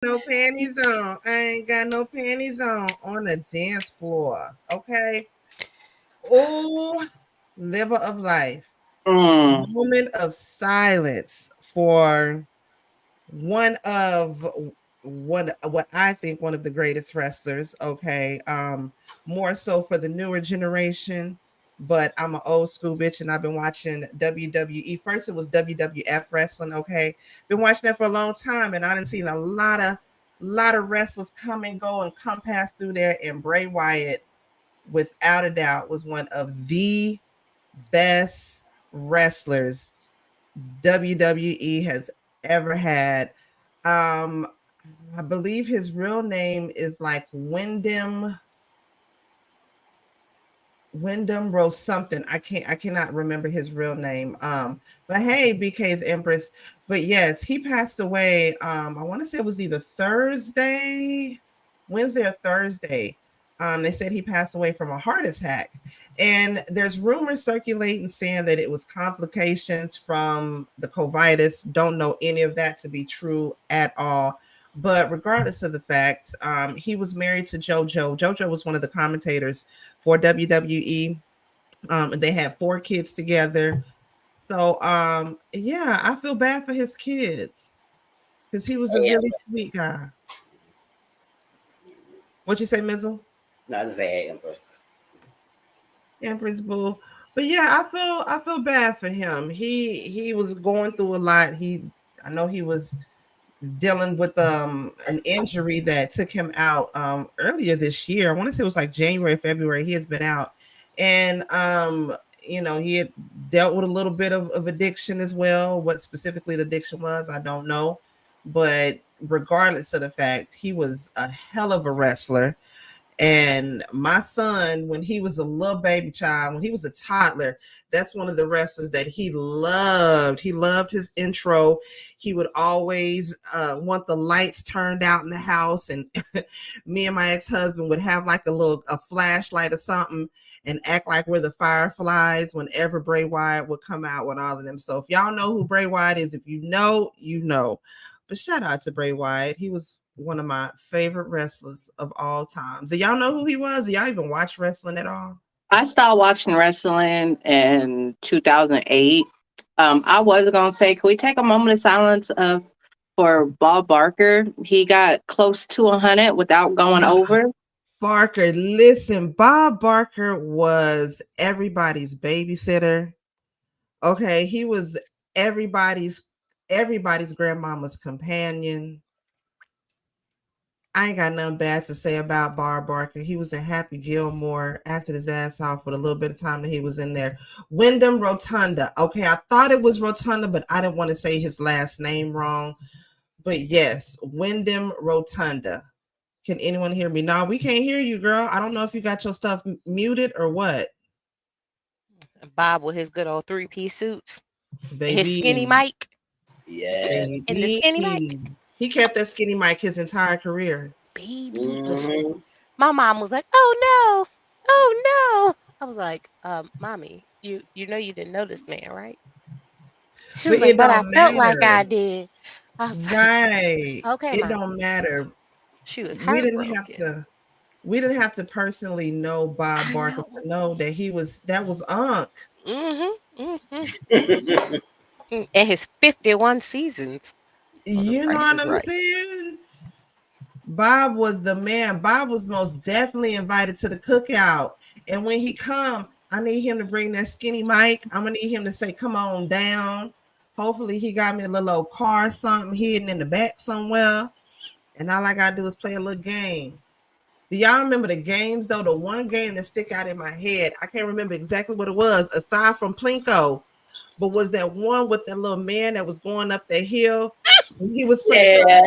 No panties on. I ain't got no panties on the dance floor. Okay. Oh, liver of life. Mm. Moment of silence for one of one what I think one of the greatest wrestlers. Okay, more so for the newer generation, but I'm an old school bitch, and I've been watching WWE. First, it was WWF wrestling. Okay, been watching that for a long time, and I done seen a lot of wrestlers come and go and come pass through there. And Bray Wyatt, without a doubt, was one of the best wrestlers WWE has ever had. Um, I believe his real name is like Wyndham Rose something. I cannot remember his real name. But hey, BK's Empress. But yes, he passed away. I want to say it was either Wednesday or Thursday. They said he passed away from a heart attack. And there's rumors circulating saying that it was complications from the covitis. Don't know any of that to be true at all. But regardless of the fact, he was married to JoJo. JoJo was one of the commentators for WWE. And they had 4 kids together. So yeah, I feel bad for his kids because he was a Hey, really sweet guy. What you say, Mizzle? no, I just say hey, Empress. Empress Bull. But yeah, I feel bad for him. He was going through a lot. I know he was dealing with an injury that took him out earlier this year. I want to say it was like January, February. He has been out. And he had dealt with a little bit of addiction as well. What specifically the addiction was, I don't know. But regardless of the fact, he was a hell of a wrestler. And my son, when he was a little baby child, when he was a toddler, that's one of the wrestlers that he loved. He loved his intro. He would always want the lights turned out in the house. And me and my ex-husband would have like a flashlight or something and act like we're the fireflies whenever Bray Wyatt would come out with all of them. So if y'all know who Bray Wyatt is, if you know, you know. But shout out to Bray Wyatt. He was one of my favorite wrestlers of all times. Do y'all know who he was? Do y'all even watch wrestling at all? I started watching wrestling in 2008. I was gonna say, can we take a moment of silence for Bob Barker? He got close to 100 without going over. Barker, listen, Bob Barker was everybody's babysitter. Okay, he was everybody's everybody's grandmama's companion. I ain't got nothing bad to say about Bob Barker. He was a Happy Gilmore, acted his ass off with a little bit of time that he was in there. Wyndham Rotunda. Okay, I thought it was Rotunda, but I didn't want to say his last name wrong. But yes, Wyndham Rotunda. Can anyone hear me? No, we can't hear you, girl. I don't know if you got your stuff muted or what. Bob with his good old 3-piece suits, his skinny Baby, Mike, Yeah. and the baby. skinny Mike. He kept that skinny Mike his entire career. Baby, listen. Mm-hmm. My mom was like, "Oh no, oh no." I was like, "Mommy, you know you didn't know this man, right?" She But was like, it "But I don't felt like matter. I did." I was like, Right. "Okay, It mom." don't matter. She was We didn't have heartbroken. to we didn't have to personally know Bob I Barker know. to know that that was Unc. Mhm. Mhm. And his 51 seasons on The You know Price what is I'm Right. saying? Bob was the man. Bob was most definitely invited to the cookout. And when he come, I need him to bring that skinny mic. I'm gonna need him to say, "Come on down." Hopefully, he got me a little old car, something hidden in the back somewhere. And all I gotta do is play a little game. Do y'all remember the games though? The one game that stick out in my head, I can't remember exactly what it was, aside from Plinko, but was that one with that little man that was going up that hill? And he was playing Yeah.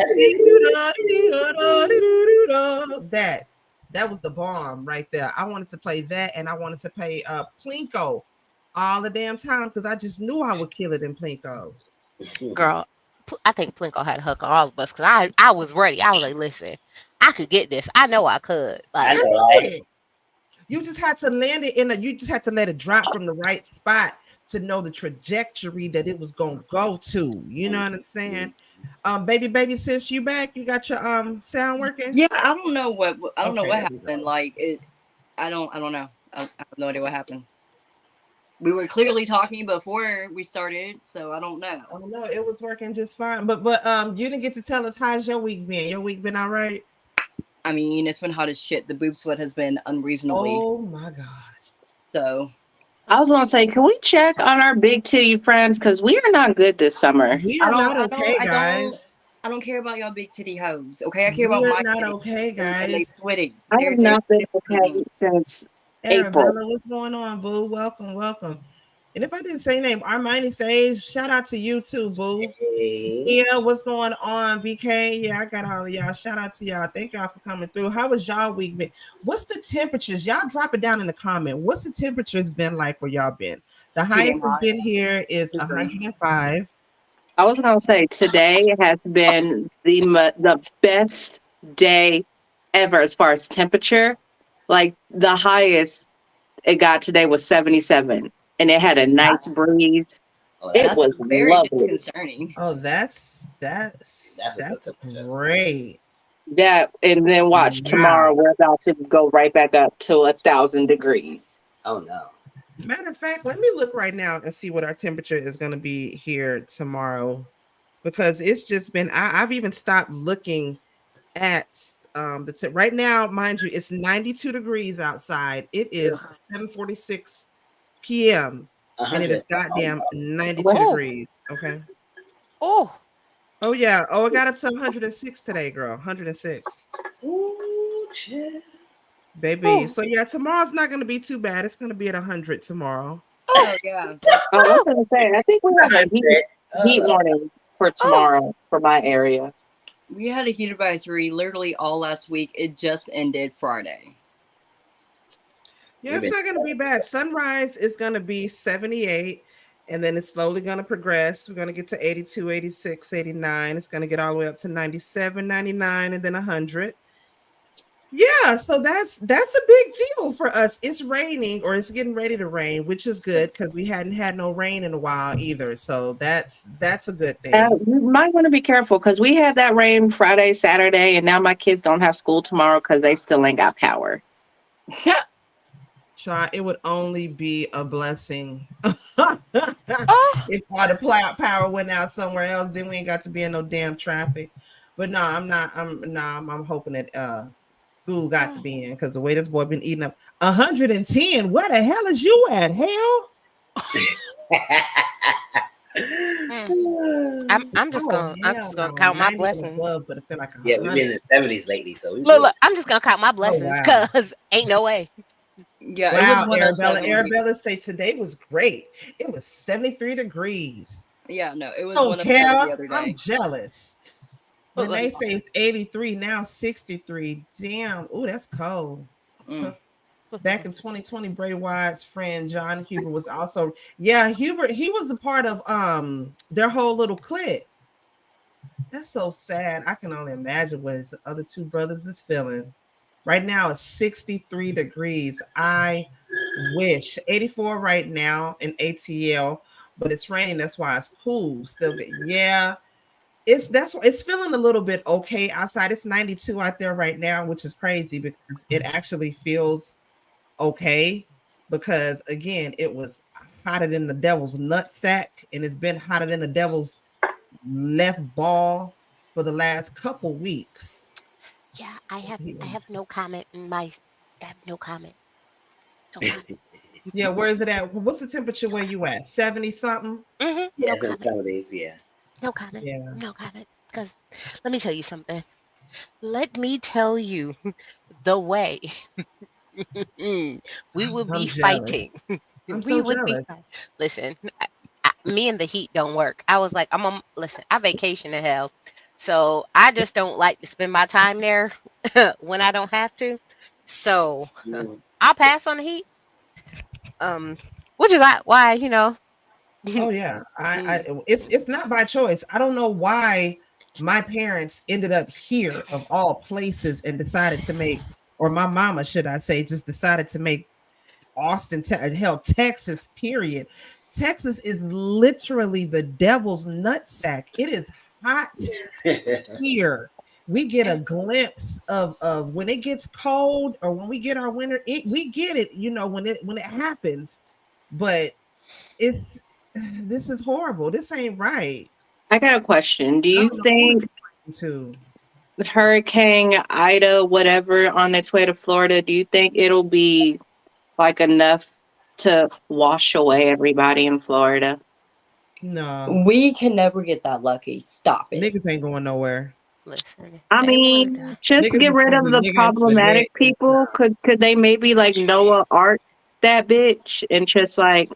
that. That was the bomb right there. I wanted to play that, and I wanted to play Plinko all the damn time because I just knew I would kill it in Plinko. Girl, I think Plinko had a hook on all of us because I was ready. I was like, listen, I could get this. I know I could. I I Like, know, knew right? it. You just had to land it you just had to let it drop from the right spot to know the trajectory that it was gonna go to. You know what I'm saying? Baby sis, you back? You got your sound working? Yeah, I don't know Okay, what there we happened. go. Like it, I don't know. I have no idea what happened. We were clearly talking before we started, so I don't know. Oh no, it was working just fine. But you didn't get to tell us how's your week been. Your week been all right? I mean, it's been hot as shit. The boob sweat has been unreasonably. Oh my gosh. So I was gonna say, can we check on our big titty friends? Because we are not good this summer. We are not okay, I don't, guys. I don't care about y'all big titty hoes. Okay, I care We about are my not titties, okay, and they guys. sweaty. I They're have not been clean. okay since April. Arabella, what's going on, boo? Welcome, welcome. And if I didn't say your name, Armani Sage, shout out to you too, boo. Hey. Yeah, what's going on, BK? Yeah, I got all of y'all. Shout out to y'all. Thank y'all for coming through. How was y'all week been? What's the temperatures? Y'all drop it down in the comment. What's the temperatures been like where y'all been? The Too highest damn has hot. been here is Just breathe. 105. I was gonna say today has been the best day ever as far as temperature. Like the highest it got today was 77, and it had a nice That's breeze. oh, It that's That's was very lovely. disconcerting. Oh, that's that's a good temperature. great. That and then watch tomorrow. Wow. We're about to go right back up to 1,000 degrees. Oh no. Matter of fact, let me look right now and see what our temperature is going to be here tomorrow, because it's just been. I've even stopped looking at right now. Mind you, it's 92 degrees outside. It is Ugh. 7:46 p.m. and it is 100. Oh goddamn no. 92 Oh, degrees. Okay. oh. Oh yeah. Oh, it got up to 106 today, girl. 106. Ooh, chill. Baby. Oh, So yeah, tomorrow's not going to be too bad. It's going to be at 100 tomorrow. oh, Oh yeah, that's Oh, I'm oh, gonna say I think we have a heat Uh, warning for oh. tomorrow for my area. we had a heat advisory literally all last week. It just ended Friday. Yeah, we've it's been. not going to be bad. Sunrise is going to be 78, and then it's slowly going to progress. We're going to get to 82, 86, 89. It's going to get all the way up to 97, 99, and then 100. Yeah, so that's a big deal for us. It's raining, or it's getting ready to rain, which is good because we hadn't had no rain in a while either. So that's a good thing. You might want to be careful because we had that rain Friday, Saturday, and now my kids don't have school tomorrow because they still ain't got power. Try it would only be a blessing Oh, if all the power went out somewhere else. Then we ain't got to be in no damn traffic. But no, I'm not. I'm hoping that school got to oh. be in because the way this boy been eating up 110. Where the hell is you at? Hell. Mm. I'm just Oh gonna hell no. count my 90 and blessings. above, but I feel like Yeah, we've been 100. in the 70s lately, so we Look, good. look, I'm just gonna count my Oh blessings wow. because ain't no way. Yeah, it was Wow, 107 Arabella. here. Arabella say today was great. It was 73 degrees. Yeah, no, it was Don't 107 the care. other I'm day. jealous. Look, look, Renee says 83, now 63. Damn. Ooh, that's cold. Mm. Back in 2020, Bray Wyatt's friend John Huber was also, yeah, Huber, he was a part of their whole little clique. That's so sad. I can only imagine what his other two brothers is feeling. Right now it's 63 degrees. I wish 84 right now in ATL, but it's raining. That's why it's cool. Still good. Yeah, it's feeling a little bit okay outside. It's 92 out there right now, which is crazy because it actually feels okay. Because again, it was hotter than the devil's nutsack, and it's been hotter than the devil's left ball for the last couple weeks. yeah, I have no comment in my. I have no comment. No comment. Yeah, where is it at? What's the temperature where you at? 70 something? Yeah, No it's in the comment. 70s, yeah. No comment. Yeah. No comment. Because let me tell you something. Let me tell you the way we would be I'm jealous. fighting. I'm We so would be jealous. fighting. Listen, me and the heat don't work. I was like, I'm on, listen, I vacation to hell. So I just don't like to spend my time there when I don't have to. So Mm. I'll pass on the heat. Um, which is why, Oh yeah. I mm, it's not by choice. I don't know why my parents ended up here of all places and decided to make or my mama, should I say, just decided to make hell, Texas, period. Texas is literally the devil's nutsack. It is hot here. We get a glimpse of when it gets cold or when we get our winter. We get it, when it happens. But it's this is horrible. This ain't right. I got a question. Do I you don't know who think it's to. Hurricane Ida, whatever, on its way to Florida, do you think it'll be like enough to wash away everybody in Florida? No, We can never get that lucky. Stop it. niggas ain't going nowhere. Listen, I they wanna mean, die. just Niggas get is rid gonna of be the nigga with problematic dick. people. Could they maybe like Noah Art that bitch and just like,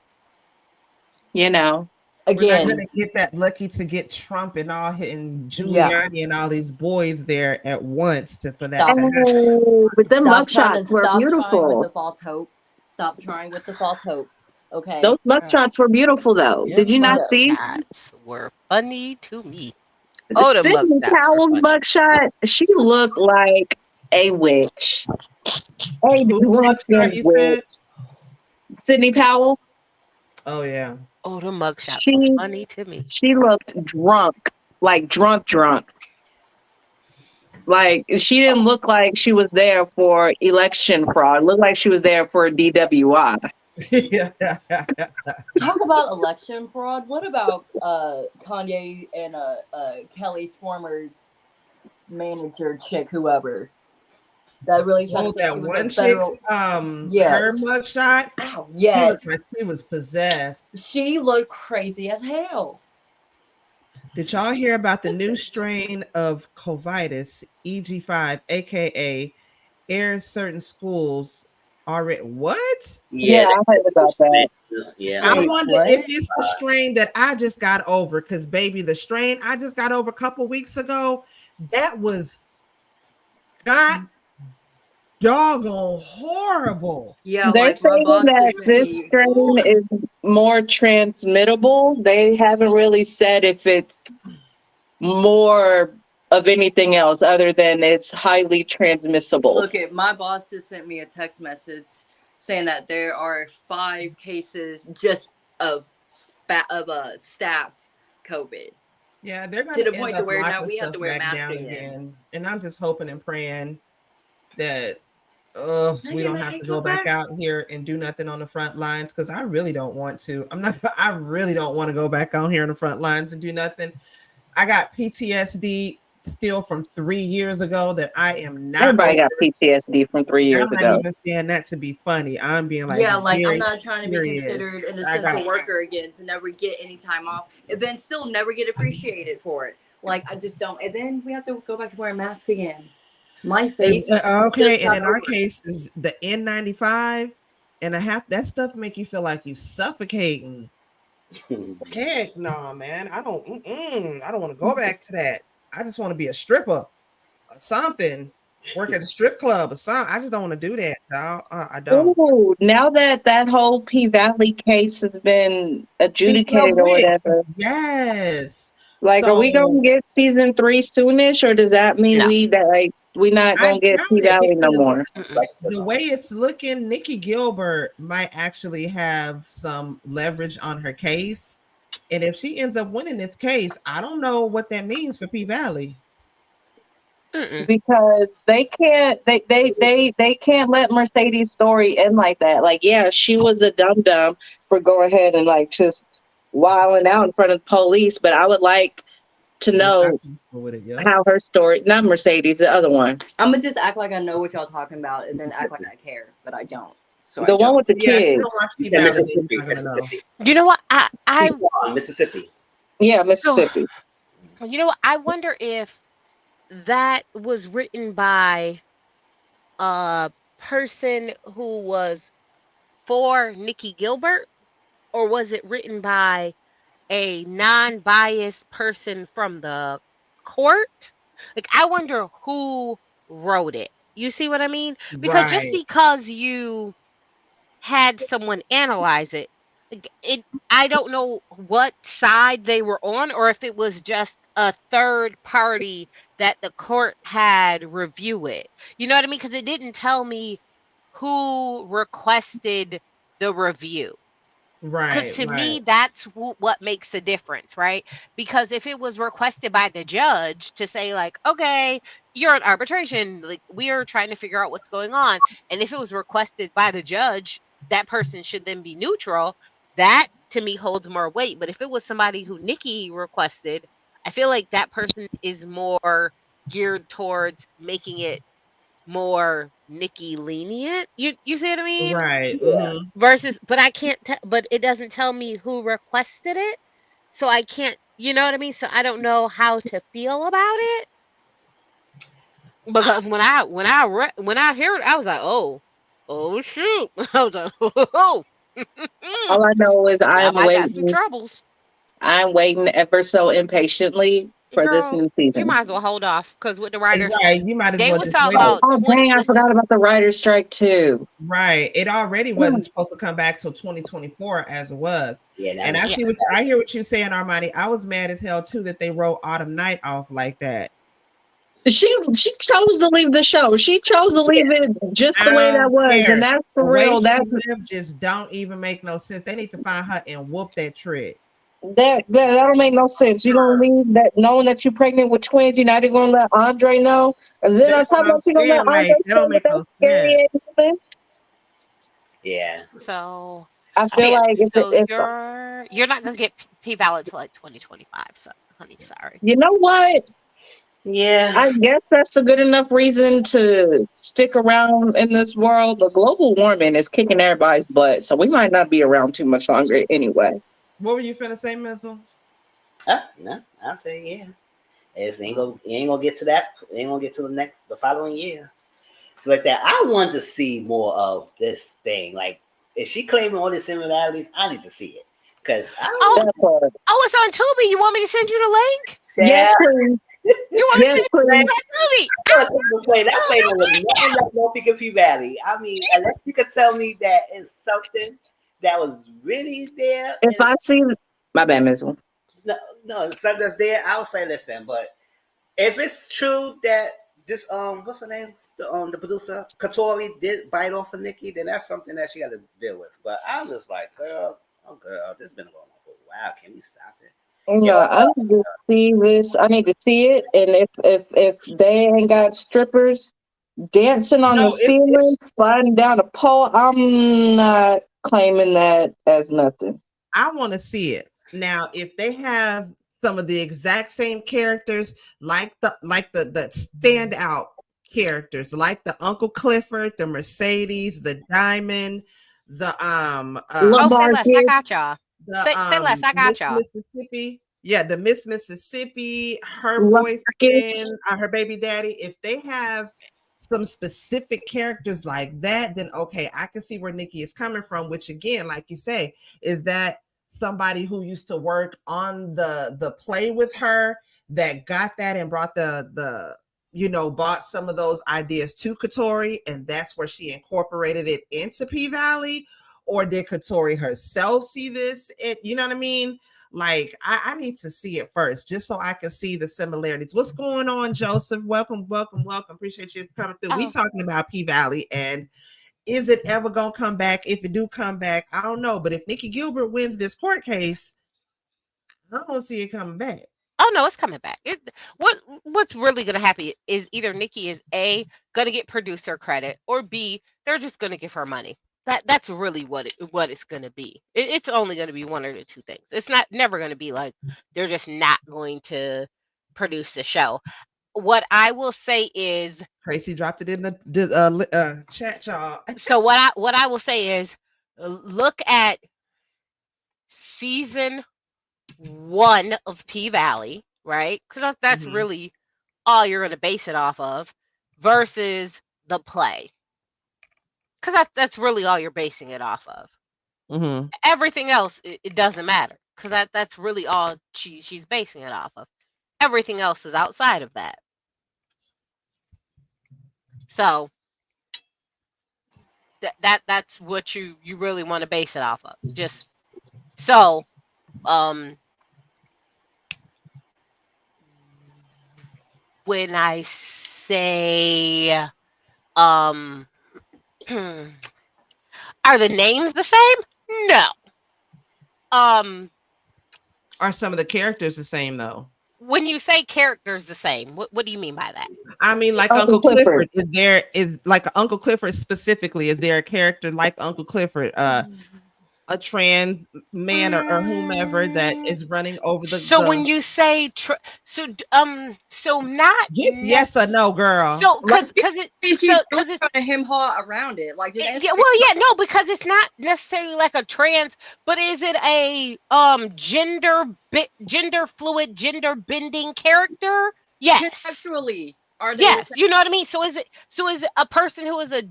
you know? We're not Again, gonna get that lucky to get Trump and all and yeah. Giuliani and all these boys there at once for that Stop. to happen. Oh, but them mugshots were Stop trying with the beautiful. false hope. Stop trying with the false hope. Those Okay. mugshots were beautiful though. Did you Them not No. see mugshots were funny to me. Oh, the Sydney mugshots were Powell's funny. mugshot? She looked like a witch. A Whose mugshot drunken you said? witch. Sydney Powell, Oh yeah. Oh, the mugshots were she funny to me. she looked drunk, like drunk. Like she didn't look like she was there for election fraud. It looked like she was there for DWI. Yeah. Talk about election fraud. What about Kanye and Kelly's former manager chick, whoever that really tried to Oh, say she that was a one chick's federal? her Yes. mugshot. Ow, She yes. looked like she was possessed. She looked crazy as hell. Did y'all hear about the new strain of COVID, EG5, aka airs certain schools already? What? Yeah, Yeah, I heard about that. yeah. I Wait, wonder what? if it's the strain that I just got over. Because, baby, the strain I just got over a couple weeks ago, that was god doggone horrible. Yeah, They're like my saying boss that just sent this me. strain Ooh. is more transmittable. They haven't really said if it's more of anything else other than it's highly transmissible. Look at my boss just sent me a text message saying that there are 5 cases just of staff COVID, Yeah, they're to gonna the end point to up where now locking we have stuff to wear a back mask down again. again. And I'm just hoping and praying that Can I we get don't my have to tank go top back back? out here and do nothing on the front lines because I really don't want to. I really don't want to go back on here on the front lines and do nothing. I got PTSD still from 3 years ago that I am not Everybody over. got PTSD from 3 years I'm not ago. even saying that to be funny. I'm being like Yeah, like I'm very not trying to be considered serious. an I essential got worker again, to never get any time off, and then still never get appreciated for it. Like I just don't. And then we have to go back to wearing masks again. My face okay, just and got in our over it. case is the N95 and a half that stuff make you feel like you suffocating. Heck no, man. I don't want to go back to that. I just want to be a stripper or something. Work at a strip club or something. I just don't want to do that, dog. I don't. Ooh, now that that whole P Valley case has been Speaking of adjudicated or which, whatever, yes. like, are we So gonna get season 3 soonish, or does that mean No. we not I gonna get P doubt it Valley no because more? Mm-mm. the way it's looking, Nikki Gilbert might actually have some leverage on her case. And if she ends up winning this case, I don't know what that means for P Valley. Mm-mm. Because they can't let Mercedes' story end like that. Like, yeah, she was a dum dum for going ahead and like just wilding out in front of the police, but I would like to You're not know comfortable with it, yeah. how her story, not Mercedes, the other one, I'm gonna just act like I know what y'all talking about, and then act like I care, but I don't. So I the one don't. with the Yeah, if you kid. don't watch P Yeah, Valley, then Mississippi, you're not gonna know. Mississippi. You know what? He's wrong, Mississippi. Yeah, So Mississippi. you know what? I wonder if that was written by a person who was for Nikki Gilbert, or was it written by a non-biased person from the court? Like, I wonder who wrote it. You see what I mean? Because just Right. because you had someone analyze it, like, I don't know what side they were on, or if it was just a third party that the court had review it. You know what I mean? Because it didn't tell me who requested the review. Because Right, to right, me, that's what makes the difference, right? Because if it was requested by the judge to say, like, okay, you're in arbitration, like, we are trying to figure out what's going on. And if it was requested by the judge, that person should then be neutral. That to me holds more weight. But if it was somebody who Nikki requested, I feel like that person is more geared towards making it more Nikki lenient. You see what I mean? right. Yeah. Versus, but I can't but it doesn't tell me who requested it. So I can't, you know what I mean? So I don't know how to feel about it because when I hear it, I was like, oh shoot. I was like, oh, All I know is y'all I'm might got some waiting. troubles. I'm waiting ever so impatiently for this Girl, new you season. might as well hold off because with the writers, Right. You might as they well was just talking wait. Oh, about oh 20. dang! I Listen, forgot about the writer's strike too. Right. It already Hmm. wasn't supposed to come back till 2024 as it was. Yeah, that And was I yeah. see what I hear what you're saying, Armani. I was mad as hell too that they wrote Autumn Night off like that. She chose to leave the show. She chose to leave it just the I way that don't was, and care. that's The for way real. she That's lived just don't even make no sense. They need to find her and whoop that trick. that don't make no sense. You gonna leave that knowing that you're pregnant with twins. You're not even gonna let Andre know, and then on That's top what of I'm that, you gonna saying. let Andre Like that say don't that make no that's scary sense. ass woman. yeah. So I so feel yeah, like so if you're not gonna get P valid till like 2025. So honey, sorry. you know what, Yeah. I guess that's a good enough reason to stick around in this world. But global warming is kicking everybody's butt, so we might not be around too much longer anyway. What were you finna say, Missile? No, I'll say yeah. It ain't gonna get to that. It ain't gonna get to the following year. So like that, I want to see more of this thing. Like, is she claiming all the similarities? I need to see it because I Oh, don't That part. oh, it's on Tubi. You want me to send you the link? Yes, share. please. You want me to Yes, send you the Man, please. link on Tubi? I thought people play that played on with nothing like No Peek and P Valley. I mean, unless you could tell me that it's something that was really there, If and I see my bad, Miss. no, no, it's something that's there, I'll say listen. But if it's true that this what's her name? The producer Katori did bite off of Nikki, then that's something that she got to deal with. But I'm just like, girl, oh girl, this has been going on for a while. Can we stop it? Yo, Yeah, I need to see this. I need to see it. And if they ain't got strippers dancing on the No, it's ceiling, sliding down a pole, I'm not claiming that as nothing. I want to see it. Now, if they have some of the exact same characters, like the standout characters, like the Uncle Clifford, the Mercedes, the Diamond, the Oh, say less. I LaMarcus, got y'all. Say less. I got Miss y'all. Mississippi. Yeah, the Miss Mississippi, her LaMarcus. boyfriend, her baby daddy. If they have some specific characters like that, then okay, I can see where Nikki is coming from. Which again, like you say, is that somebody who used to work on the play with her that got that and brought the bought some of those ideas to Katori, and that's where she incorporated it into P Valley, or did Katori herself see this? You know what I mean? Like, I need to see it first, just so I can see the similarities. What's going on, Joseph? Welcome, welcome, welcome. Appreciate you coming through. We Oh, talking about P Valley, and is it ever gonna come back? If it do come back, I don't know. But if Nikki Gilbert wins this court case, I don't see it coming back. oh no, it's coming back. What's really gonna happen is either Nikki is A, gonna get producer credit, or B, they're just gonna give her money. That's really what it's gonna be. It's only gonna be one of the two things. It's not never gonna be like they're just not going to produce the show. What I will say is Tracy dropped it in the chat, y'all. so what I will say is look at season 1 of P Valley, right? Because that's Mhm, really all you're going to base it off of, versus the play, because that's really all you're basing it off of. mhm. Everything else, it doesn't matter, because that's really all she's basing it off of. Everything else is outside of that. So that's what you really want to base it off of. Just so um when I say, um, are the names the same? No. Um, Are some of the characters the same though? when you say characters the same, what do you mean by that? I mean, like Uncle Uncle Clifford. Clifford. Is like Uncle Clifford specifically? Is there a character like Uncle Clifford, a trans man or whomever that Mm, is running over so when the you say so not just yes or necessarily no, girl? so Like she's really because it's trying to hem haw around it. Like, did yeah, anybody? well, yeah, no, because it's not necessarily like a trans, but is it a gender fluid, gender bending character? Yes. Conceptually, are they the Yes, you know what I mean? So is it a person who is a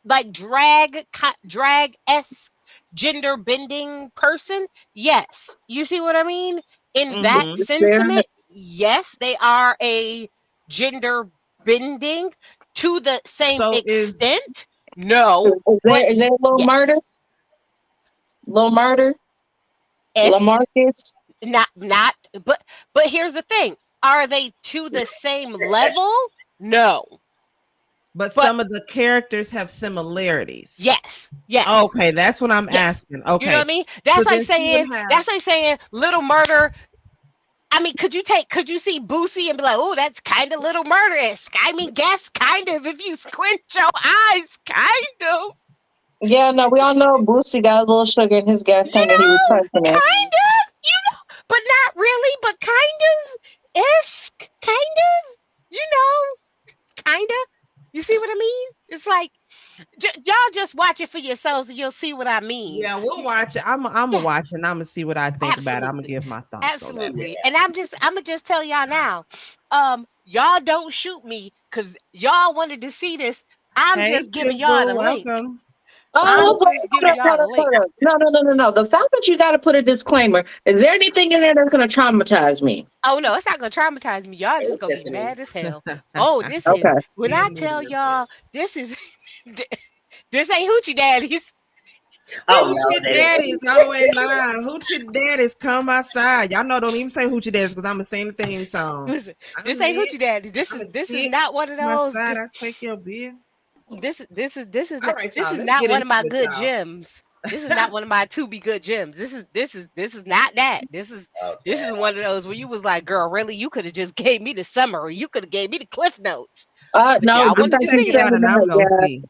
like drag-esque gender bending person? Yes. You see what I mean? In that Mm-hmm. sentiment, yes, they are a gender bending to the same So extent. No, Is but there a little murder? yes. Little murder? Esque, Lamarcus? not but here's the thing. Are they to the same level? No. but But some of the characters have similarities. yes, yes. Okay, that's what I'm Yes. asking. You know what Okay, I mean? so then she would have. That's like saying Little Murder. I mean, could you see Boosie and be like, oh, that's kind of Little Murder-esque? I mean, guess kind of if you squint your eyes, kind of. Yeah, no, we all know Boosie got a little sugar in his gas You tank and he was know, touching it. kind of, but not really, but kind of, esque, kind of, kind of. You see what I mean? It's like, y'all just watch it for yourselves and you'll see what I mean. Yeah, we'll watch it. I'm gonna Yeah, watch it and I'm gonna see what I think about it. I'm gonna absolutely. give my thoughts on that. Absolutely. And I'm gonna just tell y'all now, y'all don't shoot me because y'all wanted to see this. I'm Hey, just giving y'all the Pitbull, link. welcome. Oh, I'm wait, just hold giving up, y'all hold the up, link. hold up. No, no, no, no, no. The fact that you got to put a disclaimer, is there anything in there that's going to traumatize me? Oh no, it's not gonna traumatize me. Y'all just gonna be Tiffany. mad as hell. Oh, this is Okay. when I tell Immediately. y'all this is this ain't hoochie daddies. Oh Hoochie no, they daddies always lying. Hoochie daddies come outside. Y'all know don't even say hoochie daddies because I'm gonna sing the theme song. Listen, I'm this ain't lit. hoochie daddies. I'm a This is stick. not one of Come those. outside. I take your beer. All right, This y'all. is Let's not get one into of my it, good y'all. gems. This is not one of my to be good gems. This is not that. This okay. is one of those where you was like, girl, really, you could have just gave me the summary. You could have gave me the cliff notes. But No, y'all I'm just gonna wanted to like check you see it said, out and I'm gonna yeah, see.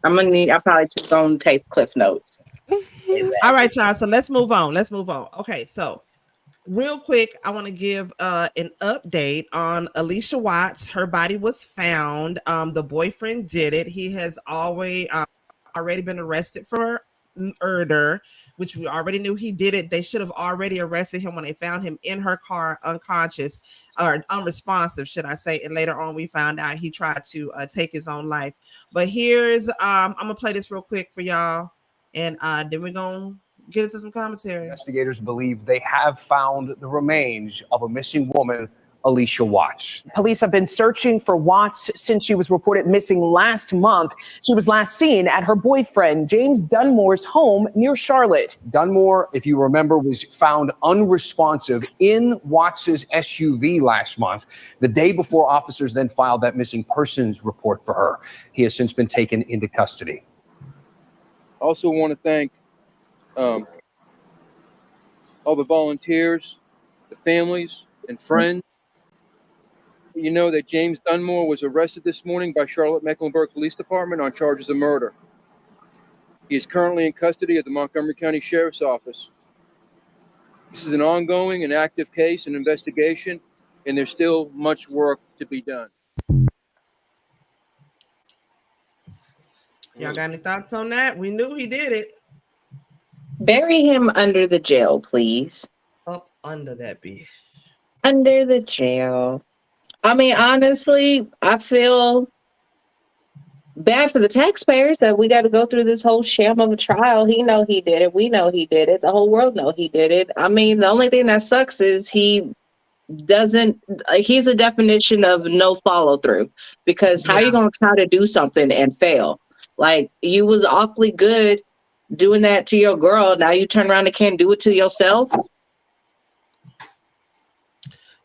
I probably just going to take Cliff Notes. All Exactly. right, y'all. So let's move on. Let's move on. Okay, so real quick, I want to give an update on Alicia Watts. Her body was found. The boyfriend did it. He has already been arrested for murder, which we already knew he did it. They should have already arrested him when they found him in her car, unconscious or unresponsive, should I say? And later on, we found out he tried to take his own life. But here's I'm gonna play this real quick for y'all, and then we're gonna get into some commentary. Investigators believe they have found the remains of a missing woman, Alicia Watts. Police have been searching for Watts since she was reported missing last month. She was last seen at her boyfriend, James Dunmore's home near Charlotte. Dunmore, if you remember, was found unresponsive in Watts's SUV last month, the day before officers then filed that missing persons report for her. He has since been taken into custody. I also want to thank all the volunteers, the families, and friends. You know that James Dunmore was arrested this morning by Charlotte Mecklenburg Police Department on charges of murder. He is currently in custody at the Montgomery County Sheriff's Office. This is an ongoing and active case and investigation, and there's still much work to be done. Y'all got any thoughts on that? We knew he did it. Bury him under the jail, please. Up under that bitch. Under the jail. I mean, honestly, I feel bad for the taxpayers that we got to go through this whole sham of a trial. He know he did it. We know he did it. The whole world know he did it. I mean, the only thing that sucks is he doesn't. He's a definition of no follow through. Because how Yeah. you gonna try to do something and fail? Like you was awfully good doing that to your girl. Now you turn around and can't do it to yourself.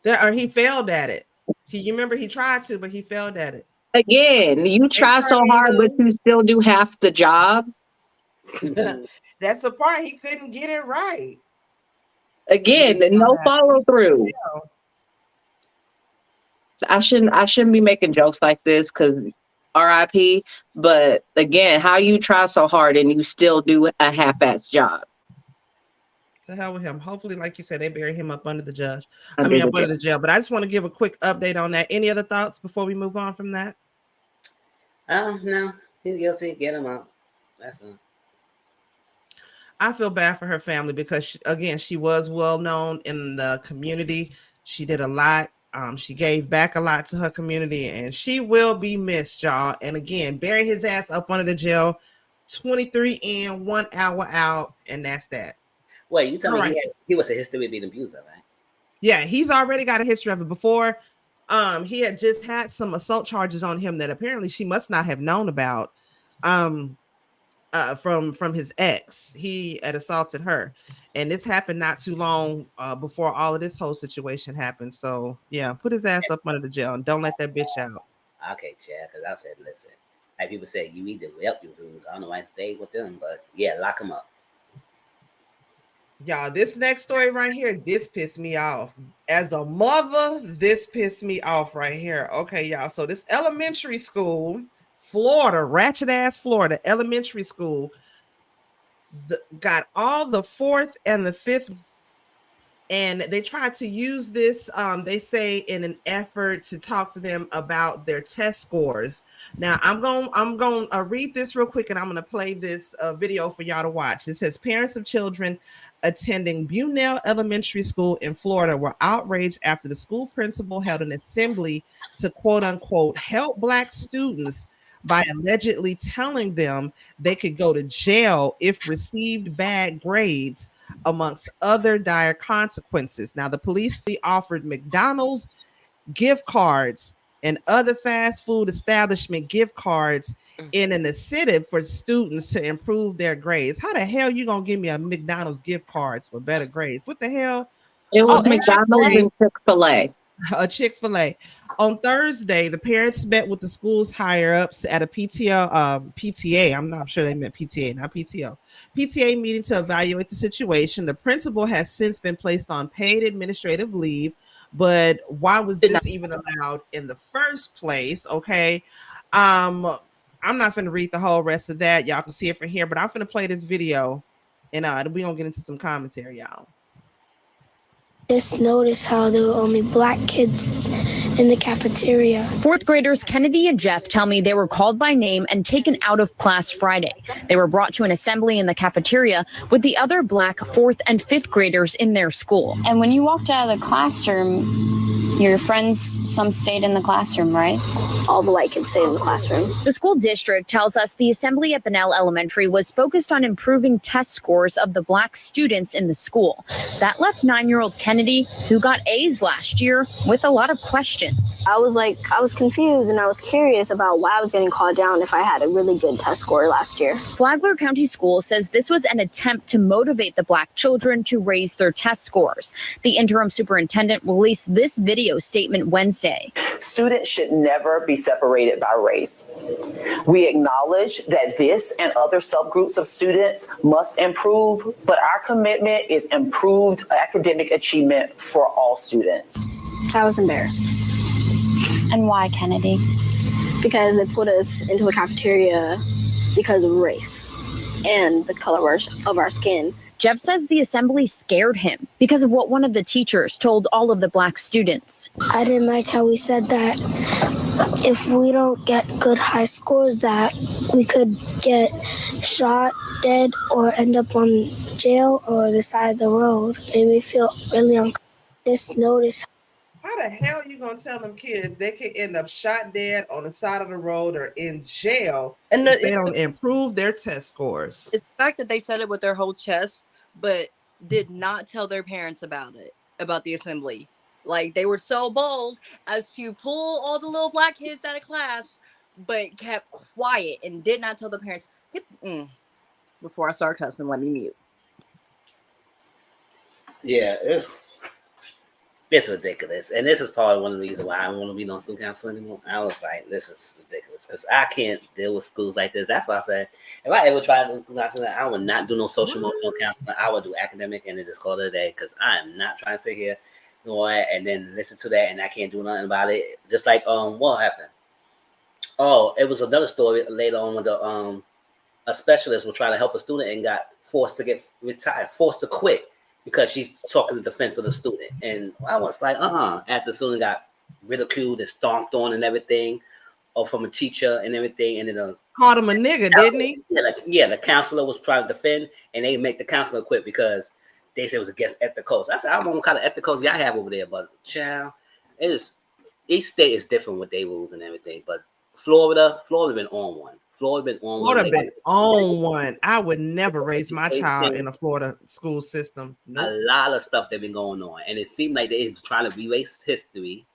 Or he failed at it. You remember he tried to, but he failed at it. Again, you try so Attorney hard, but Lou. you still do half the job. Mhm. That's the part he couldn't get it right. Again, He no follow went to through. jail. I shouldn't be making jokes like this because RIP. But again, how you try so hard and you still do a half-ass job To hell with him. Hopefully, like you said, they bury him up under the judge. I under mean, the up under jail. the jail. But I just want to give a quick update on that. Any other thoughts before we move on from that? No, he's guilty. Get him out. That's all. I feel bad for her family because, again, she was well known in the community. She did a lot. She gave back a lot to her community, and she will be missed, y'all. And again, bury his ass up under the jail, 23 in, 1 hour out, and that's that. Wait, you tell All me right. he was a history of being an abuser, right? Yeah, he's already got a history of it before. He had just had some assault charges on him that apparently she must not have known about. From his ex. He had assaulted her, and this happened not too long before all of this whole situation happened. So yeah, put his ass up under the jail and don't let that bitch out. Okay, Chad, because I said, listen, like people say, you either help your fools. I don't know why I stayed with them, but yeah, lock him up. Y'all, this next story right here, this pissed me off. As a mother, this pissed me off right here. Okay, y'all. So this elementary school, Florida, ratchet ass Florida elementary school, got all the fourth and the fifth, and they tried to use this, they say, in an effort to talk to them about their test scores. Now I'm going to read this real quick, and I'm going to play this video for y'all to watch. It says parents of children attending Bunnell Elementary School in Florida were outraged after the school principal held an assembly to quote unquote help Black students by allegedly telling them they could go to jail if received bad grades, amongst other dire consequences. Now, the police offered McDonald's gift cards and other fast food establishment gift cards in an incentive for students to improve their grades. How the hell you gonna give me a McDonald's gift cards for better grades? What the hell? It On was McDonald's Thursday, and Chick-fil-A. a Chick-fil-A. On Thursday, the parents met with the school's higher ups at a PTA. I'm not sure they meant PTA, not PTO. PTA meeting to evaluate the situation. The principal has since been placed on paid administrative leave, but why was Did not. this even allowed in the first place? Okay. Um, I'm not going to read the whole rest of that. Y'all can see it from here, but I'm going to play this video, and we're going to get into some commentary, y'all. Just noticed how there were only Black kids in the cafeteria. Fourth graders Kennedy and Jeff tell me they were called by name and taken out of class Friday. They were brought to an assembly in the cafeteria with the other Black fourth and fifth graders in their school. And when you walked out of the classroom, your friends, some stayed in the classroom, right? All the white kids stayed in the classroom. The school district tells us the assembly at Bunnell Elementary was focused on improving test scores of the Black students in the school. That left 9-year-old Kennedy, who got A's last year, with a lot of questions. I was confused and I was curious about why I was getting called down if I had a really good test score last year. Flagler County School says this was an attempt to motivate the Black children to raise their test scores. The interim superintendent released this video statement Wednesday. Students should never be separated by race. We acknowledge that this and other subgroups of students must improve, but our commitment is improved academic achievement for all students. I was embarrassed And why, Kennedy? because they put us into a cafeteria because of race and the color of our skin. Jeff says the assembly scared him because of what one of the teachers told all of the Black students. I didn't like how we said that if we don't get good high scores that we could get shot, dead, or end up on jail or the side of the road. Made me feel really uncomfortable. Just notice. How the hell you gonna tell them kids they could end up shot dead on the side of the road or in jail And if they don't improve their test scores? It's the fact that they said it with their whole chest, but did not tell their parents about it, about the assembly. Like, they were so bold as to pull all the little Black kids out of class, but kept quiet and did not tell the parents. Before I start cussing, let me mute. Yeah, It's ridiculous, and this is probably one of the reasons why I don't want to be on school council anymore. I was like, this is ridiculous because I can't deal with schools like this. That's why I said, if I ever try to do school counseling, I would not do no social emotional counseling. I would do academic and then just call it a day because I am not trying to sit here, you know what, and then listen to that and I can't do nothing about it. Just like what happened? Oh, it was another story later on when the a specialist was trying to help a student and got forced to get retired, forced to quit because she's talking in defense of the student. And I was like, after the student got ridiculed and stomped on and everything, or from a teacher and everything, and then Called him a nigga, didn't he? yeah, the counselor was trying to defend, and they make the counselor quit because they said it was against ethicals. I said, I don't know what kind of ethicals y'all have over there, but child, it is each state is different with their rules and everything. But Florida been on one. Florida been on one. Florida been on one. I would never raise my child in a Florida school system. A lot of stuff that been going on, and it seemed like they is trying to erase history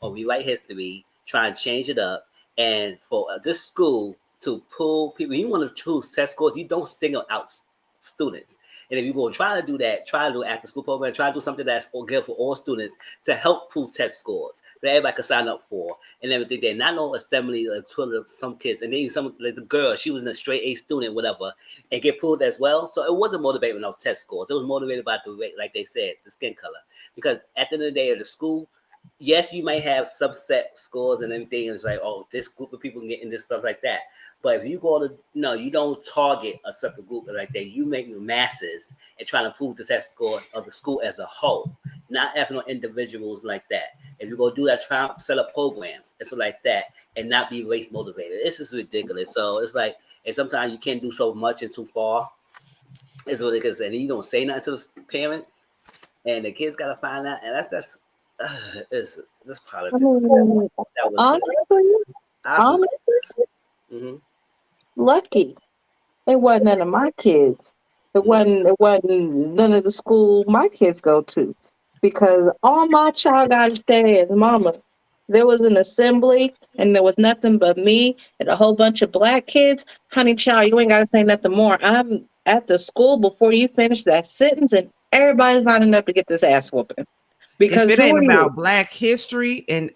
or rewrite history, try and change it up. And for this school to pull people, you want to choose test scores, you don't single out students. And if you go try to do that, try to do after school program, try to do something that's good for all students to help prove test scores that everybody can sign up for and everything. They're not no assembly like some kids, and then some like the girl, she was a straight A student, whatever, and get pulled as well. So it wasn't motivated when those test scores. It was motivated by the like they said, the skin color. Because at the end of the day, at the school, yes, you might have subset scores and everything, and it's like, oh, this group of people can get in this stuff like that. But if you go to you don't target a separate group like that. You make masses and trying to prove the test scores of the school as a whole, not having no individuals like that. If you go do that, try to set up programs and so like that, and not be race motivated. It's just ridiculous. So it's like, and sometimes you can't do so much and too far. It's ridiculous, and you don't say nothing to the parents, and the kids gotta find out, and that's it's this politics. That was honestly, lucky. It wasn't none of my kids. It wasn't none of the school my kids go to. Because all my child got to say is, Mama, there was an assembly and there was nothing but me and a whole bunch of black kids. Honey, child, you ain't got to say nothing more. I'm at the school before you finish that sentence and everybody's lining up to get this ass whooping. Because if it who ain't are about you? Black history and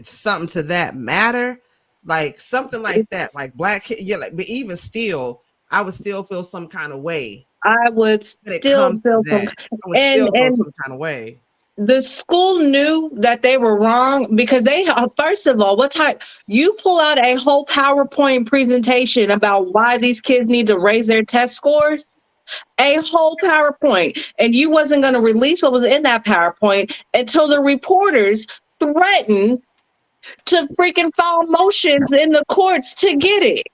something to that matter, like something like that, like yeah, like, but even still, I would still feel some kind of way. I would when it still comes to feel some, that. I would still feel some kind of way. The school knew that they were wrong because they, first of all, you pull out a whole PowerPoint presentation about why these kids need to raise their test scores, a whole PowerPoint, and you wasn't going to release what was in that PowerPoint until the reporters threatened to freaking file motions in the courts to get it.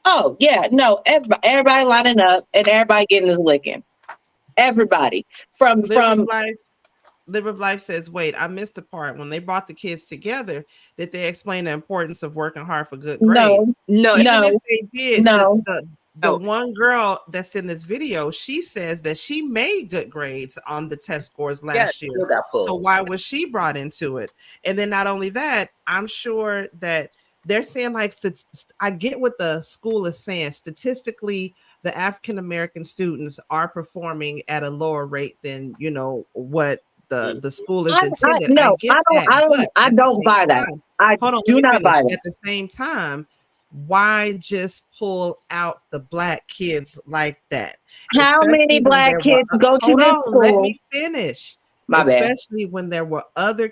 Oh yeah, no, everybody lining up and everybody getting this licking. Everybody from Live of Life says, wait, I missed the part when they brought the kids together that they explained the importance of working hard for good grades. Even if they did, the one girl that's in this video, she says that she made good grades on the test scores last year. So why was she brought into it? And then not only that, I'm sure that they're saying, like, I get what the school is saying. Statistically, the African American students are performing at a lower rate than what the school is intended. I don't buy that. I do not buy that. At the same time, why just pull out the black kids like that? How many black kids go to this school? Let me finish. My bad. Especially when there were other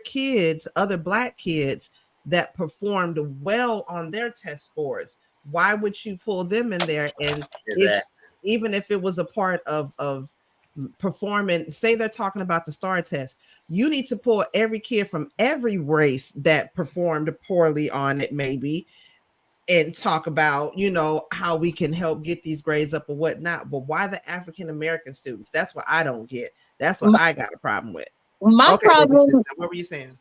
black kids that performed well on their test scores. Why would you pull them in there? And even if it was a part of performing, say they're talking about the STAR test, you need to pull every kid from every race that performed poorly on it, maybe, and talk about, how we can help get these grades up or whatnot. But why the African American students? That's what I don't get. That's what I got a problem with. Problem. What were you saying?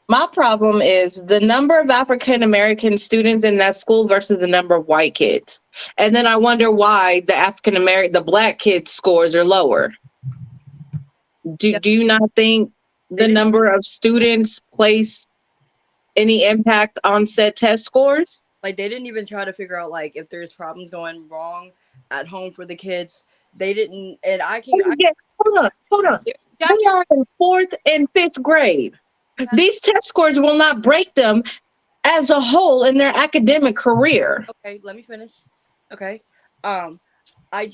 My problem is the number of African American students in that school versus the number of white kids. And then I wonder why the black kids' scores are lower. Do you not think the number of students place any impact on said test scores? Like, they didn't even try to figure out, like, if there's problems going wrong at home for the kids. They didn't, and hold on. They are in fourth and fifth grade. These test scores will not break them as a whole in their academic career. Okay, let me finish. Okay. Um, I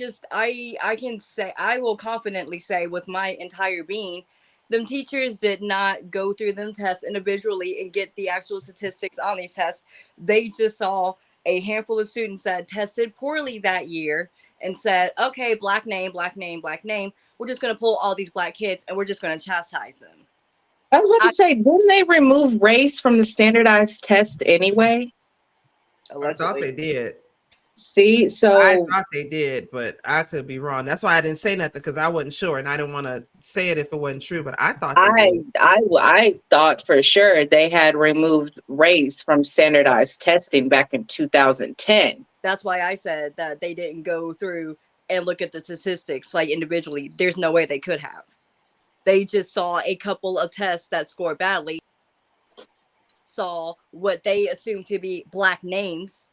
can say, I will confidently say with my entire being, them teachers did not go through them tests individually and get the actual statistics on these tests. They just saw a handful of students that tested poorly that year and said, okay, black name, black name, black name. We're just gonna pull all these black kids and we're just gonna chastise them. I was about I, to say, didn't they remove race from the standardized test anyway? I thought allegedly. they did. See, I so thought they did, but I could be wrong. That's why I didn't say nothing because I wasn't sure and I didn't want to say it if it wasn't true. But I thought they I did. I thought for sure they had removed race from standardized testing back in 2010. That's why I said that they didn't go through and look at the statistics like individually. There's no way they could have. They just saw a couple of tests that scored badly, saw what they assumed to be black names,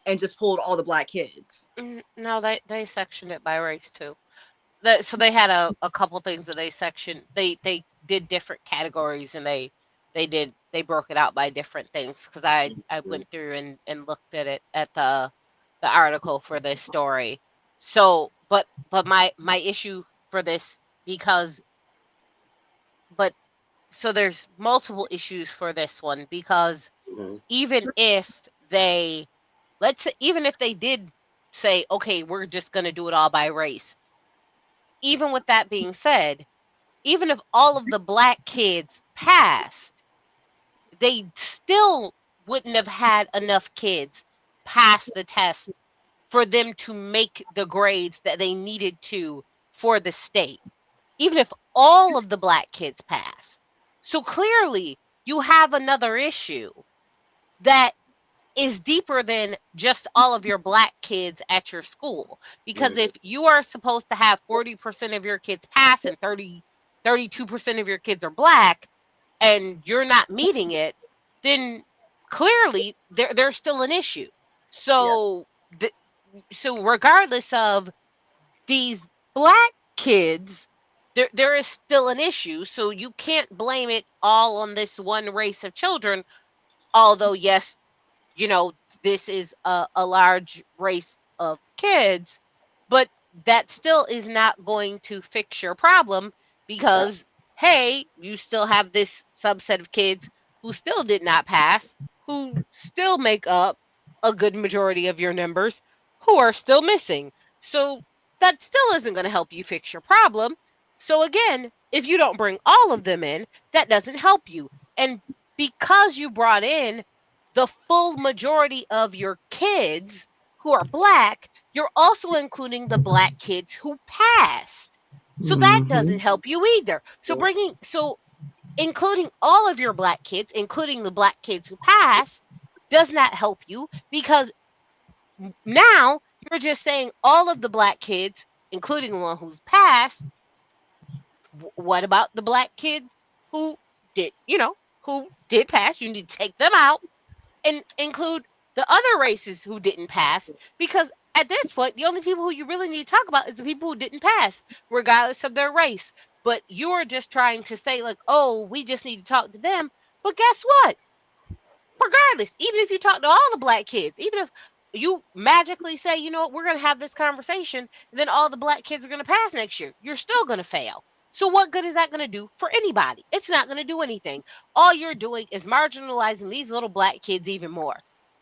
and just pulled all the black kids. No, they sectioned it by race too. So they had a couple things that they sectioned. They did different categories and they broke it out by different things because I went through and looked at it at the article for this story. So but my issue for this because but so there's multiple issues for this one because even if they even if they did say okay we're just going to do it all by race, even with that being said, even if all of the black kids passed, they still wouldn't have had enough kids pass the test for them to make the grades that they needed to for the state, even if all of the black kids pass. So clearly, you have another issue that is deeper than just all of your black kids at your school. Because if you are supposed to have 40% of your kids pass and 32% of your kids are black and you're not meeting it, then clearly there's still an issue. So so regardless of these black kids, there is still an issue. So you can't blame it all on this one race of children. Although, yes, you know, this is a large race of kids, but that still is not going to fix your problem because, hey, you still have this subset of kids who still did not pass, who still make up a good majority of your numbers, who are still missing. So that still isn't going to help you fix your problem. So again, if you don't bring all of them in, that doesn't help you. And because you brought in the full majority of your kids who are black, you're also including the black kids who passed. So that doesn't help you either. So including all of your black kids, including the black kids who passed, does not help you because now you're just saying all of the black kids, including the one who's passed. What about the black kids who who did pass? You need to take them out and include the other races who didn't pass because at this point the only people who you really need to talk about is the people who didn't pass regardless of their race. But you're just trying to say like, oh, we just need to talk to them. But guess what, regardless, even if you talk to all the black kids, even if you magically say, you know what, we're going to have this conversation and then all the black kids are going to pass next year, you're still going to fail. So what good is that going to do for anybody? It's not going to do anything. All you're doing is marginalizing these little black kids even more.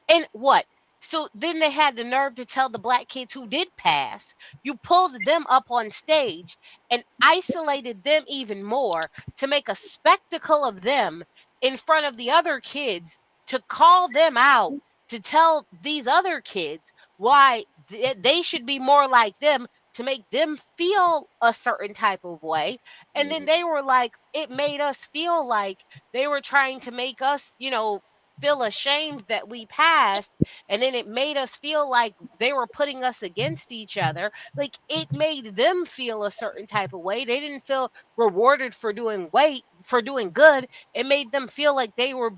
And what? So then they had the nerve to tell the black kids who did pass, you pulled them up on stage and isolated them even more to make a spectacle of them in front of the other kids, to call them out, to tell these other kids why they should be more like them, to make them feel a certain type of way. And then they were like, it made us feel like they were trying to make us, feel ashamed that we passed. And then it made us feel like they were putting us against each other. Like it made them feel a certain type of way. They didn't feel rewarded for doing good. It made them feel like they were,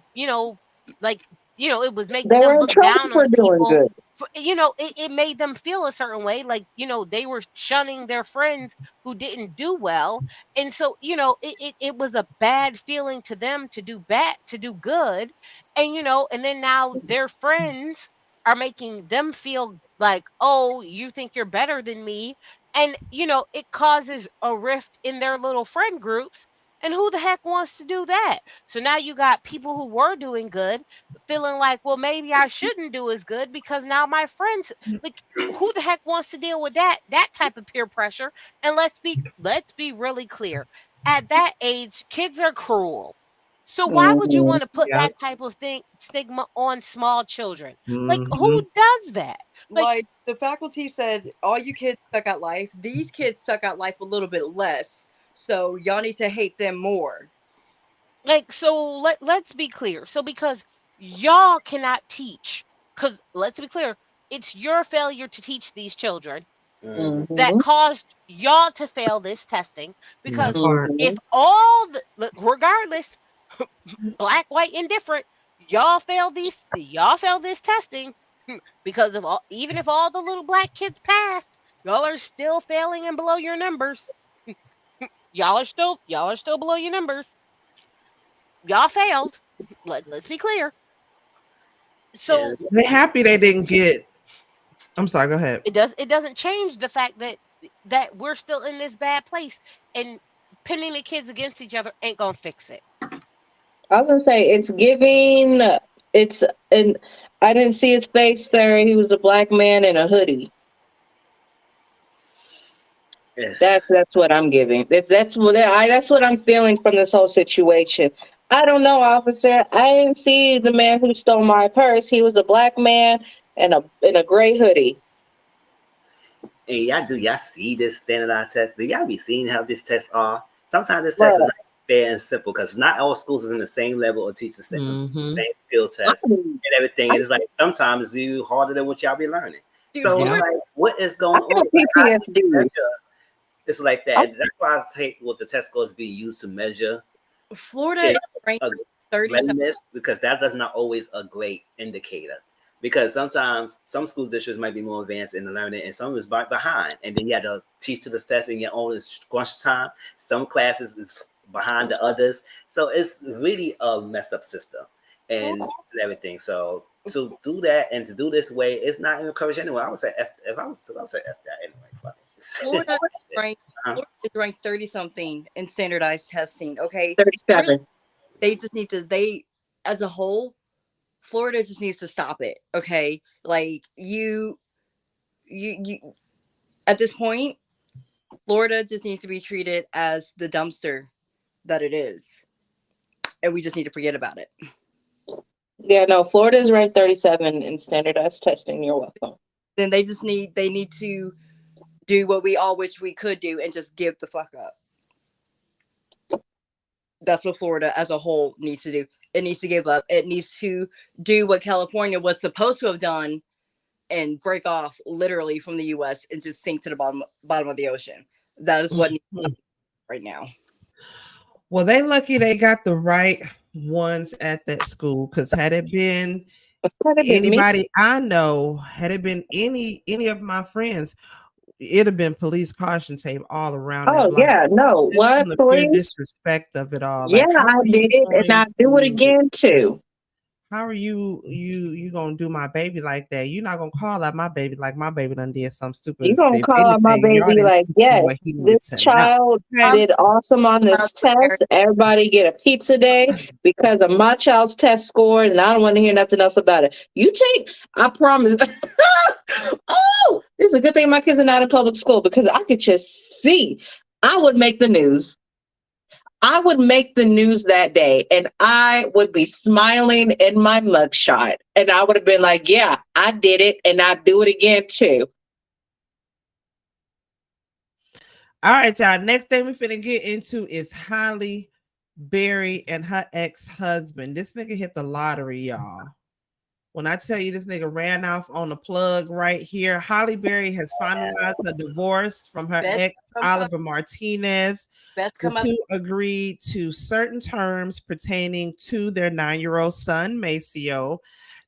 like, it was making they them were in look trouble down on for the doing people. good. it made them feel a certain way, like, they were shunning their friends who didn't do well. And so, it was a bad feeling to them to do bad, to do good. And, and then now their friends are making them feel like, oh, you think you're better than me. And, it causes a rift in their little friend groups. And who the heck wants to do that? So now you got people who were doing good feeling like, well, maybe I shouldn't do as good because now my friends, like, who the heck wants to deal with that type of peer pressure? And let's be really clear. At that age, kids are cruel. So why would you Mhm. want to put Yeah. that type of stigma on small children? Like, Hmm. who does that? Like, Like the faculty said, all you kids suck at life. These kids suck at life a little bit less. So y'all need to hate them more. so let's be clear. So because y'all cannot teach, because let's be clear, it's your failure to teach these children that Mhm. caused y'all to fail this testing. That Because part. if Mhm. regardless, black, white, indifferent, y'all fail this testing because of all, even if all the little black kids passed, y'all are still failing and below your numbers. Y'all are still below your numbers. Y'all failed. Let's be clear. Yeah. So They're happy they didn't get. I'm sorry. Go ahead. it doesn't change the fact that we're still in this bad place, and pinning the kids against each other ain't gonna fix it. I was gonna say it's giving. It's and I didn't see his face, sir. He was a black man in a hoodie. Yes. That's what I'm giving. That's what I'm feeling from this whole situation. I don't know, officer. I didn't see the man who stole my purse. He was a black man in a gray hoodie. And y'all see this standardized test? Do y'all be seeing how these tests are? Sometimes this test is Bruh. not fair and simple because not all schools is in the same level or teach the Hmm. same skill test I'm, and everything. And it's like sometimes it's even harder than what y'all be learning. Dude, So it's Yeah. Florida, like, what is I going on? got Like, how do you PTSD. measure? It's like I, that. That's why I hate what the test scores being used to measure Florida is is ranked a 37. readiness because that does not always a great indicator. Because sometimes some school districts might be more advanced in the learning and some is behind. And then you have to teach to this test in your own crunch time. Some classes is behind the others. So it's really a messed up system and everything. So to do that and to do this way, it's not encouraged anyway. I would say F, if I would say F that anyway. Fuck it. Florida is ranked uh, Florida is ranked 30 something in standardized testing. Okay. Really, 37. they just need to they as a whole, Florida just needs to stop it. Okay. Like you at this point, Florida just needs to be treated as the dumpster that it is. And we just need to forget about it. Yeah, no, Florida is ranked 37 in standardized testing. You're welcome. Then they need to do what we all wish we could do and just give the fuck up. That's what Florida as a whole needs to do. It needs to give up. It needs to do what California was supposed to have done and break off literally from the US and just sink to the bottom of the ocean. That is what needs to Mhm. happen right now. Well, they lucky they got the right ones at that school. Because had it been Could have been me. anybody I know, had it been any of my friends, it'd have been police caution tape all around that Oh block. yeah, no. Just What, from the pure please? disrespect of it all. Yeah, Like, I did it, and I do it again too. how are you gonna do my baby like that? You're not gonna call out my baby like my baby done did something stupid. You gonna If call out my anything, y'all baby didn't like, teach him yes, what he needed this to know. child Okay. did awesome on this test. Everybody get a pizza day because of my child's test score, and I don't want to hear nothing else about it. I promise. Oh, it's a good thing my kids are not in public school because I could just see. I would make the news. I would make the news that day and I would be smiling in my mugshot. And I would have been like, yeah, I did it and I'd do it again too. All right, y'all. Next thing we finna get into is Holly Berry and her ex-husband. This nigga hit the lottery, y'all. When I tell you this nigga ran off on the plug right here, Holly Berry has finalized a divorce from her Best ex, come up. Oliver Martinez. Best The come up. two agreed to certain terms pertaining to their 9-year-old son, Maceo.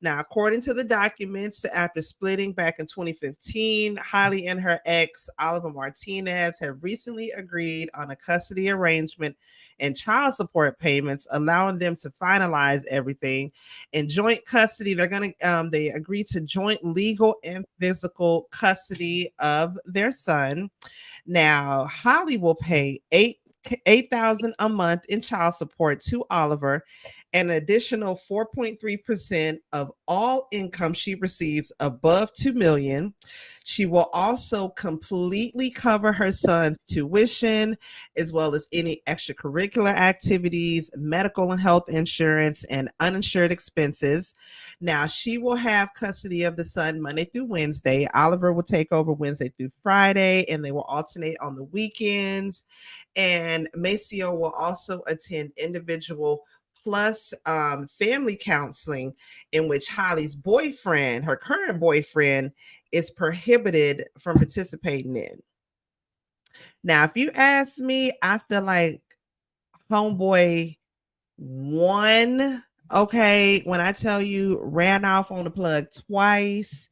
Now, according to the documents, after splitting back in 2015, Holly and her ex, Oliver Martinez, have recently agreed on a custody arrangement and child support payments, allowing them to finalize everything. In joint custody, they agree to joint legal and physical custody of their son. Now, Holly will pay 8,000 a month in child support to Oliver, an additional 4.3% of all income she receives above 2 million. She will also completely cover her son's tuition, as well as any extracurricular activities, medical and health insurance, and uninsured expenses. Now, she will have custody of the son Monday through Wednesday. Oliver will take over Wednesday through Friday, and they will alternate on the weekends. And Maceo will also attend individual plus family counseling, in which Holly's boyfriend, her current boyfriend, is prohibited from participating in. Now, if you ask me, I feel like homeboy won. Okay, when I tell you ran off on the plug twice,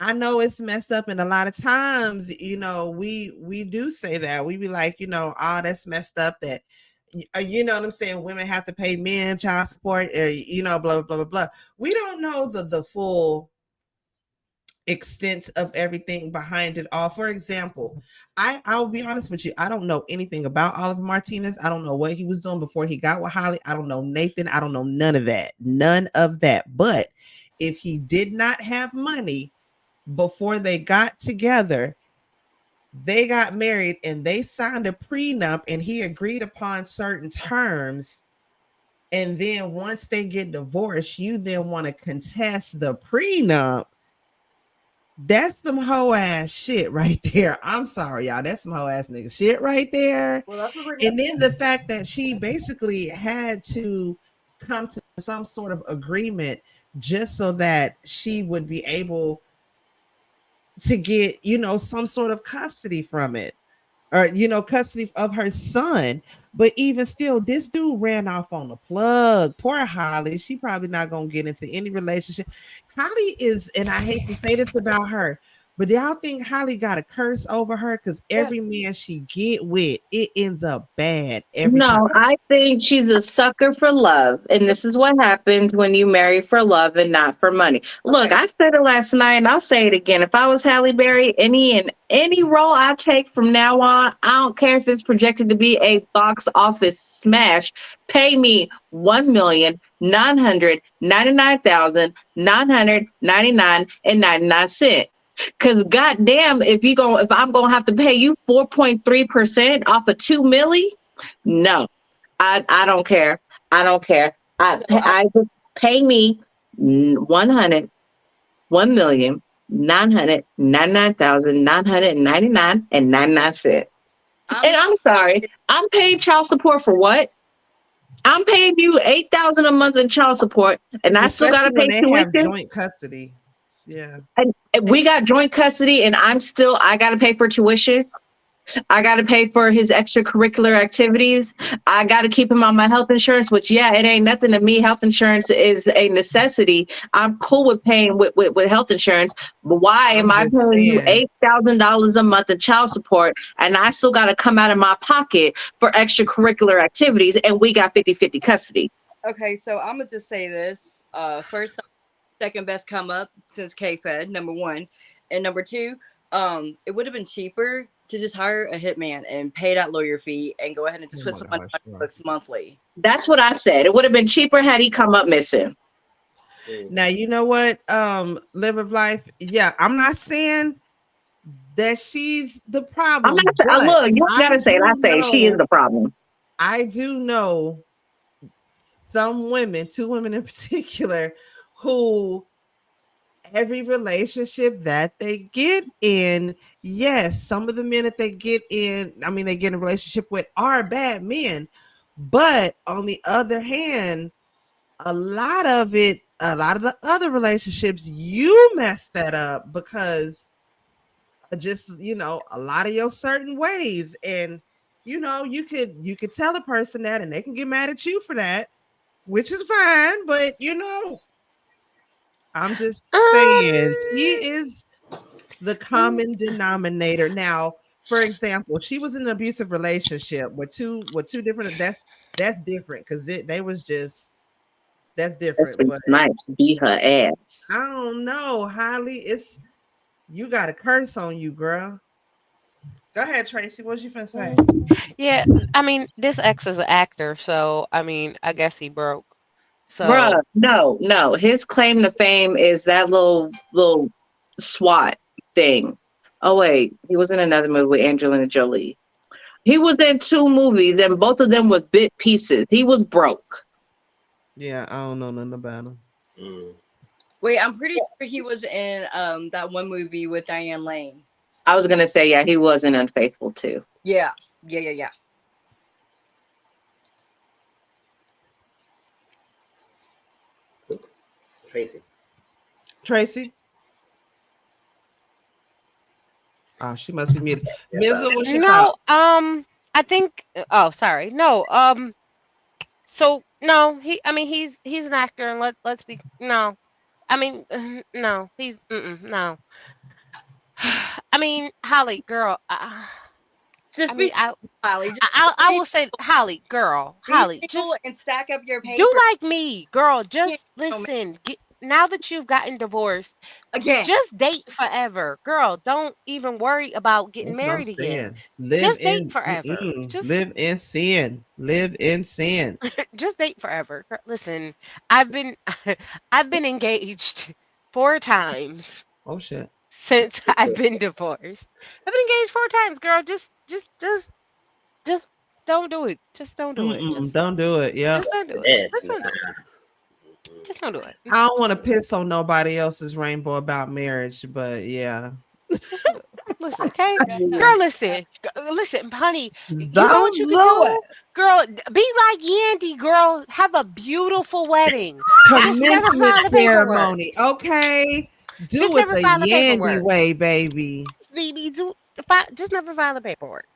I know it's messed up, and a lot of times, we do say that. We be like, oh, that's messed up that you know what I'm saying, women have to pay men child support, blah, blah, blah, blah, blah. We don't know the full extent of everything behind it all. For example, I'll be honest with you, I don't know anything about Oliver Martinez. I don't know what he was doing before he got with Holly. I don't know Nathan. I don't know none of that. But if he did not have money before they got together, they got married and they signed a prenup, and he agreed upon certain terms, and then once they get divorced, you then want to contest the prenup. That's some hoe ass shit right there. I'm sorry, y'all. That's some hoe ass nigga shit right there. Well, that's what we're And then the fact that she basically had to come to some sort of agreement just so that she would be able to get, some sort of custody from it, or, custody of her son. But even still, this dude ran off on the plug. Poor Holly. She probably not going to get into any relationship. Holly is, and I hate to say this about her, but y'all think Holly got a curse over her? Because every man she get with, it ends up bad every time. No, I think she's a sucker for love. And this is what happens when you marry for love and not for money. Look, I said it last night and I'll say it again. If I was Halle Berry, any role I take from now on, I don't care if it's projected to be a box office smash, pay me $1,999,999.99. Cause goddamn, if I'm gonna have to pay you 4.3% off of 2 milli, no, I don't care. I don't care. I just pay me 1,999,999.99 And I'm sorry, I'm paying child support for what? I'm paying you 8,000 a month in child support, and I still gotta Especially pay when they have tuition. joint custody. Yeah. And we got joint custody, and I gotta pay for tuition. I got to pay for his extracurricular activities. I got to keep him on my health insurance, which, yeah, it ain't nothing to me. Health insurance is a necessity. I'm cool with paying with health insurance. But why am I paying you $8,000 a month in child support, and I still got to come out of my pocket for extracurricular activities, and we got 50-50 custody? Okay, so I'm going to just say this. First, second best come up since K-Fed, number one. And number two, it would have been cheaper to just hire a hitman and pay that lawyer fee and go ahead and twist some money on your books monthly. That's what I said. It would have been cheaper had he come up missing. Now, you know what, Live of Life? Yeah, I'm not saying that she's the problem. I'm not look, you gotta say it. I say she is the problem. I do know some women, 2 women in particular, who every relationship that they get in, yes, some of the men that they get in a relationship with are bad men, but on the other hand, a lot of it a lot of the other relationships, you messed that up because just a lot of your certain ways, and you could tell a person that, and they can get mad at you for that, which is fine. But I'm just saying she is the common denominator. Now, for example, she was in an abusive relationship with two different. That's different because they was just that's different. Wesley But Snipes beat her ass. I don't know, Holly. It's you got a curse on you, girl. Go ahead, Tracy. What you finna say? Yeah, I mean, this ex is an actor, so I mean, I guess he broke. Bruh, So, no, no. His claim to fame is that little SWAT thing. Oh wait, he was in another movie with Angelina Jolie. He was in two movies, and both of them was bit pieces. He was broke. Yeah, I don't know nothing about him. Mm. Wait, I'm pretty sure he was in that one movie with Diane Lane. I was gonna say, yeah, he wasn't unfaithful too. Yeah. Yeah, yeah, yeah. Tracy. Tracy. Oh, she must be muted. Yes, sir. Mizzle, what's your thought? no, I think oh, sorry. No, so no, I mean, he's an actor, and let's be no. I mean, no, no. I mean, Holly, girl, I Just mean, be Holly. Just I will say, Holly, girl, be Holly, single just and stack up your do paper. like me, girl. Can't Just no man. listen. Now that you've gotten divorced, Again. just date forever, girl. Don't even worry about getting That's what I'm married again. saying. Live Just date in forever. live in sin. Live in sin. Just date forever. Listen, I've been I've been engaged 4 times Oh shit. since I've been divorced. I've been engaged 4 times, girl. Just don't do it. Just don't do it. Don't do it. Yep. Just don't do it. Yes. Just don't do it. Just don't do it. I don't want to piss on nobody else's rainbow about marriage, but yeah. Just don't do it. Listen, okay, Yeah. girl. Listen, listen, honey. You know what Don't you could do it. do, girl. Be like Yandy, girl. Have a beautiful wedding. Just never Commencement file the paperwork. ceremony. Okay. Just Do it never the file the Yandy paperwork. way, baby. Phoebe, just never file the paperwork.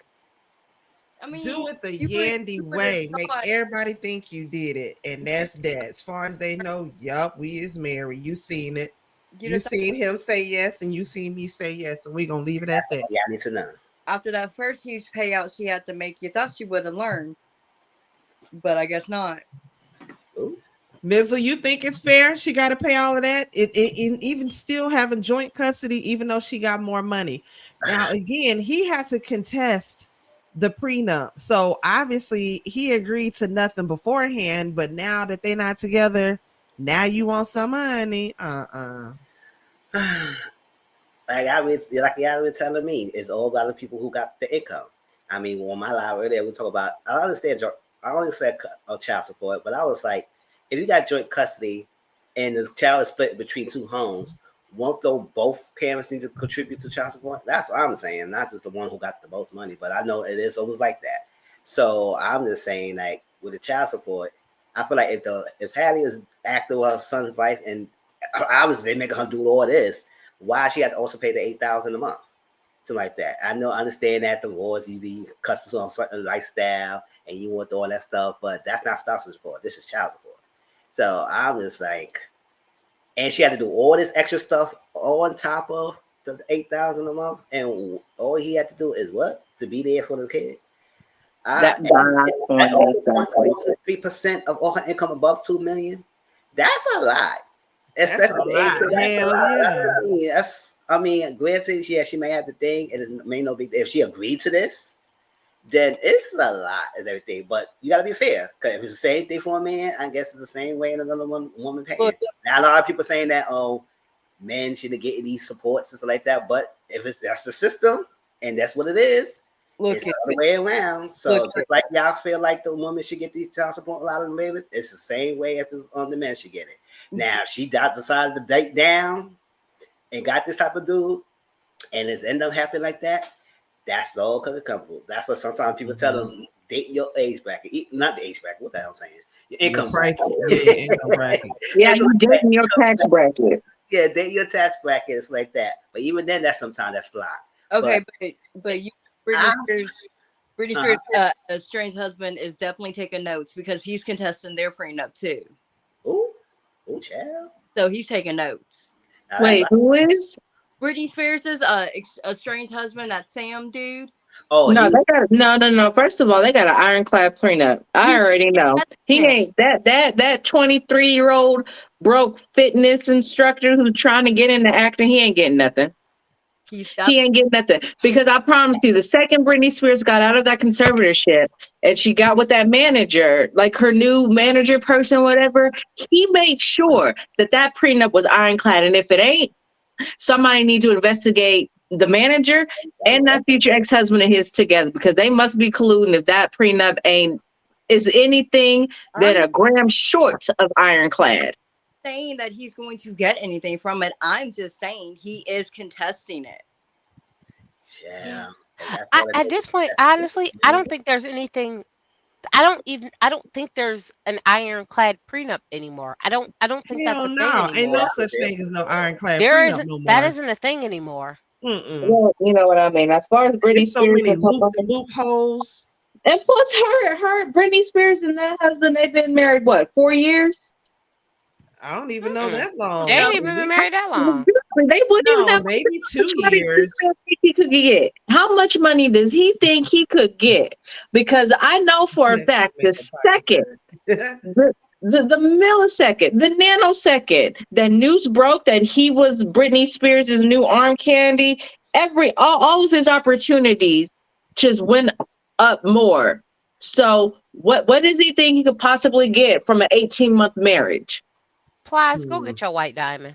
I mean, Do it the you Yandy would have way. Make thought everybody think you did it. And that's that. As far as they know, yup, we is married. You seen it. you'd You have thought seen him say yes, and you seen me say yes. And we gonna leave it at that. Yeah, I need to know. after that first huge payout she had to make, you thought she would have learned. But I guess not. Ooh. Mizzle, you think it's fair? She got to pay all of that, even still having joint custody, even though she got more money. Now, again, he had to contest the prenup, so obviously he agreed to nothing beforehand. But now that they're not together, now you want some money? Like y'all been telling me, it's all about the people who got the income. I mean, on my live earlier, we talk about. I understand. I understand child support, but I was like, if you got joint custody and the child is split between two homes, won't though both parents need to contribute to child support? That's what I'm saying, not just the one who got the most money. But I know it is always like that. So I'm just saying, like with the child support, I feel like if Hattie is active with her son's life, and obviously they make her do all this, why she had to also pay the $8,000 a month, something like that. I know, I understand that divorce, you be custom on certain lifestyle, and you want all that stuff, but that's not spousal support. This is child support. So I'm just like, and she had to do all this extra stuff on top of the $8,000 a month, and all he had to do is what? To be there for the kid. That At 3% of all her income above $2 million. That's a lot. Especially That's a lot. Hell yeah. I mean, granted, yeah, she may have the thing, and it may no big. If she agreed to this, then it's a lot and everything. But you gotta be fair, because if it's the same thing for a man, I guess it's the same way another woman paying. Now a lot of people saying that men shouldn't get these supports and stuff like that. But if that's the system and that's what it is, it's the other way around. So just like y'all feel like the woman should get these child support, a lot of the babies, it's the same way as the men should get it. Now she decided to date down and got this type of dude, and it's end up happening like that. That's all because of couple. That's what sometimes people tell them, date your age bracket. Not the age bracket, what the hell I'm saying. Your Your income price, bracket. yeah, your income bracket. Yeah, It's you like did that. in your tax bracket. Yeah, date your tax bracket is like that. But even then, that's sometimes that's a lot. Okay, But but you, Britney I, Spears, Britney uh-huh. Spears' estranged husband is definitely taking notes because he's contesting their prenup too. Ooh, child. So he's taking notes. All right. Wait, who is? Britney Spears' estranged husband, that Sam dude. Oh, No, he. they got no. First of all, they got an ironclad prenup. I He's already know. He him. ain't that 23-year-old broke fitness instructor who's trying to get into acting. He ain't getting nothing. He's He ain't getting nothing. Because I promise you, the second Britney Spears got out of that conservatorship and she got with that manager, like her new manager person, whatever, he made sure that prenup was ironclad. And if it ain't, somebody need to investigate the manager and that future ex-husband of his together, because they must be colluding if that prenup is anything I'm than a not gram short of ironclad. saying that he's going to get anything from it. I'm just saying he is contesting it. Yeah. At this point, honestly, I don't think there's anything. I don't think there's an ironclad prenup anymore. I don't think that's Hell a thing no. Ain't no anymore. such thing as no ironclad There prenup isn't no that more. isn't a thing anymore. Mm-mm. Well, you know what I mean. As far as Britney There's so Spears many and loopholes. and plus her Britney Spears and that husband, they've been married what, 4 years? I don't even know Mm-mm. that They long. ain't even been married that long. They wouldn't even No, that maybe much 2 money does years. he think he could get? How much money does he think he could get? Because I know for a Yes, fact make the a pocket second, turn. the millisecond, the nanosecond that news broke that he was Britney Spears' new arm candy, all of his opportunities just went up more. So what does he think he could possibly get from an 18-month marriage? Plies, go get your white diamond.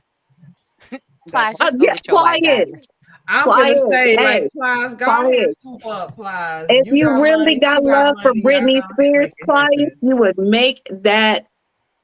That Plies, just go Yes, get your white diamond. pliers. I'm gonna Pliers. say, Hey, like, Plies, go ahead and pliers. scoop up, Plies. If You you got really money, she got got love for money. Y'all go Britney ahead and Spears, make it pliers, happen. you would make that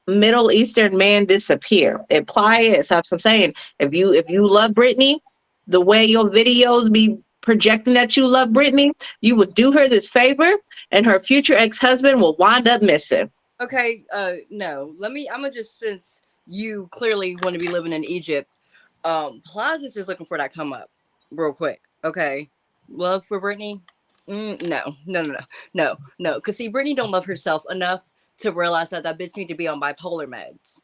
Middle Eastern man disappear. It pliers. That's what I'm saying. If you love Britney, the way your videos be projecting that you love Britney, you would do her this favor, and her future ex-husband will wind up missing. Okay, no. I'm gonna just, since you clearly want to be living in Egypt, Plaza's just looking for that come up real quick. Okay. Love for Brittany? No. Because see, Brittany don't love herself enough to realize that bitch need to be on bipolar meds.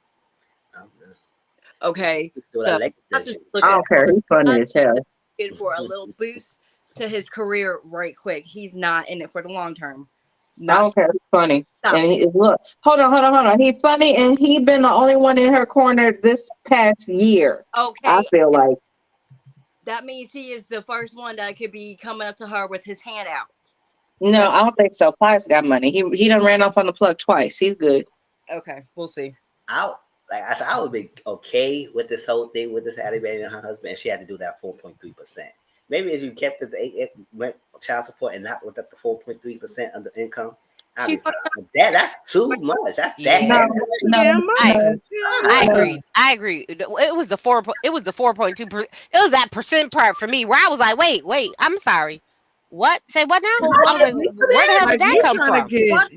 Okay. So Plaza's just I looking don't care. He's funny as hell. for a little boost to his career right quick. He's not in it for the long term. I don't care. He's funny. Stop. And look, hold on. He's funny, and he been the only one in her corner this past year. Okay. I feel like. That means he is the first one that could be coming up to her with his hand out. No, I don't think so. Plies got money. He done ran off on the plug twice. He's good. Okay, we'll see. I would be okay with this whole thing with this Halle Berry and her husband if she had to do that 4.3%. Maybe if you kept it the went child support and not looked at the 4.3% of the income, I'd be fine. That's too much. That's Yeah. that's too damn much. I agree. It was the 4.2. It was that percent part for me where I was like, wait, I'm sorry. What? Say what now? I was like, where the hell did Like, that come from?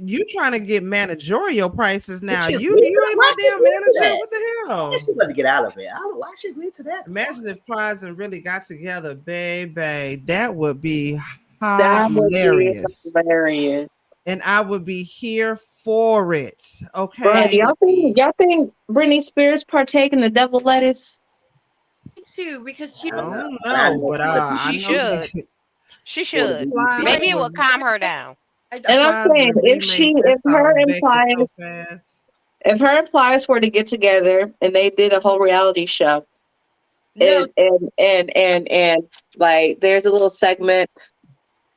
You trying to get managerial prices now. But You ain't no damn manager. What the hell? She wanted to get out of it. I don't know why she agreed to that. Imagine if Plies and really got together, baby. That would be That would be hilarious. hilarious. And I would be here for it. Okay. Bro, y'all think Britney Spears partake in the devil lettuce? Me too, because she I don't know, but I she know should. She should. Maybe it would calm her down. And I'm saying if her and Pliers were to get together and they did a whole reality show, and like there's a little segment,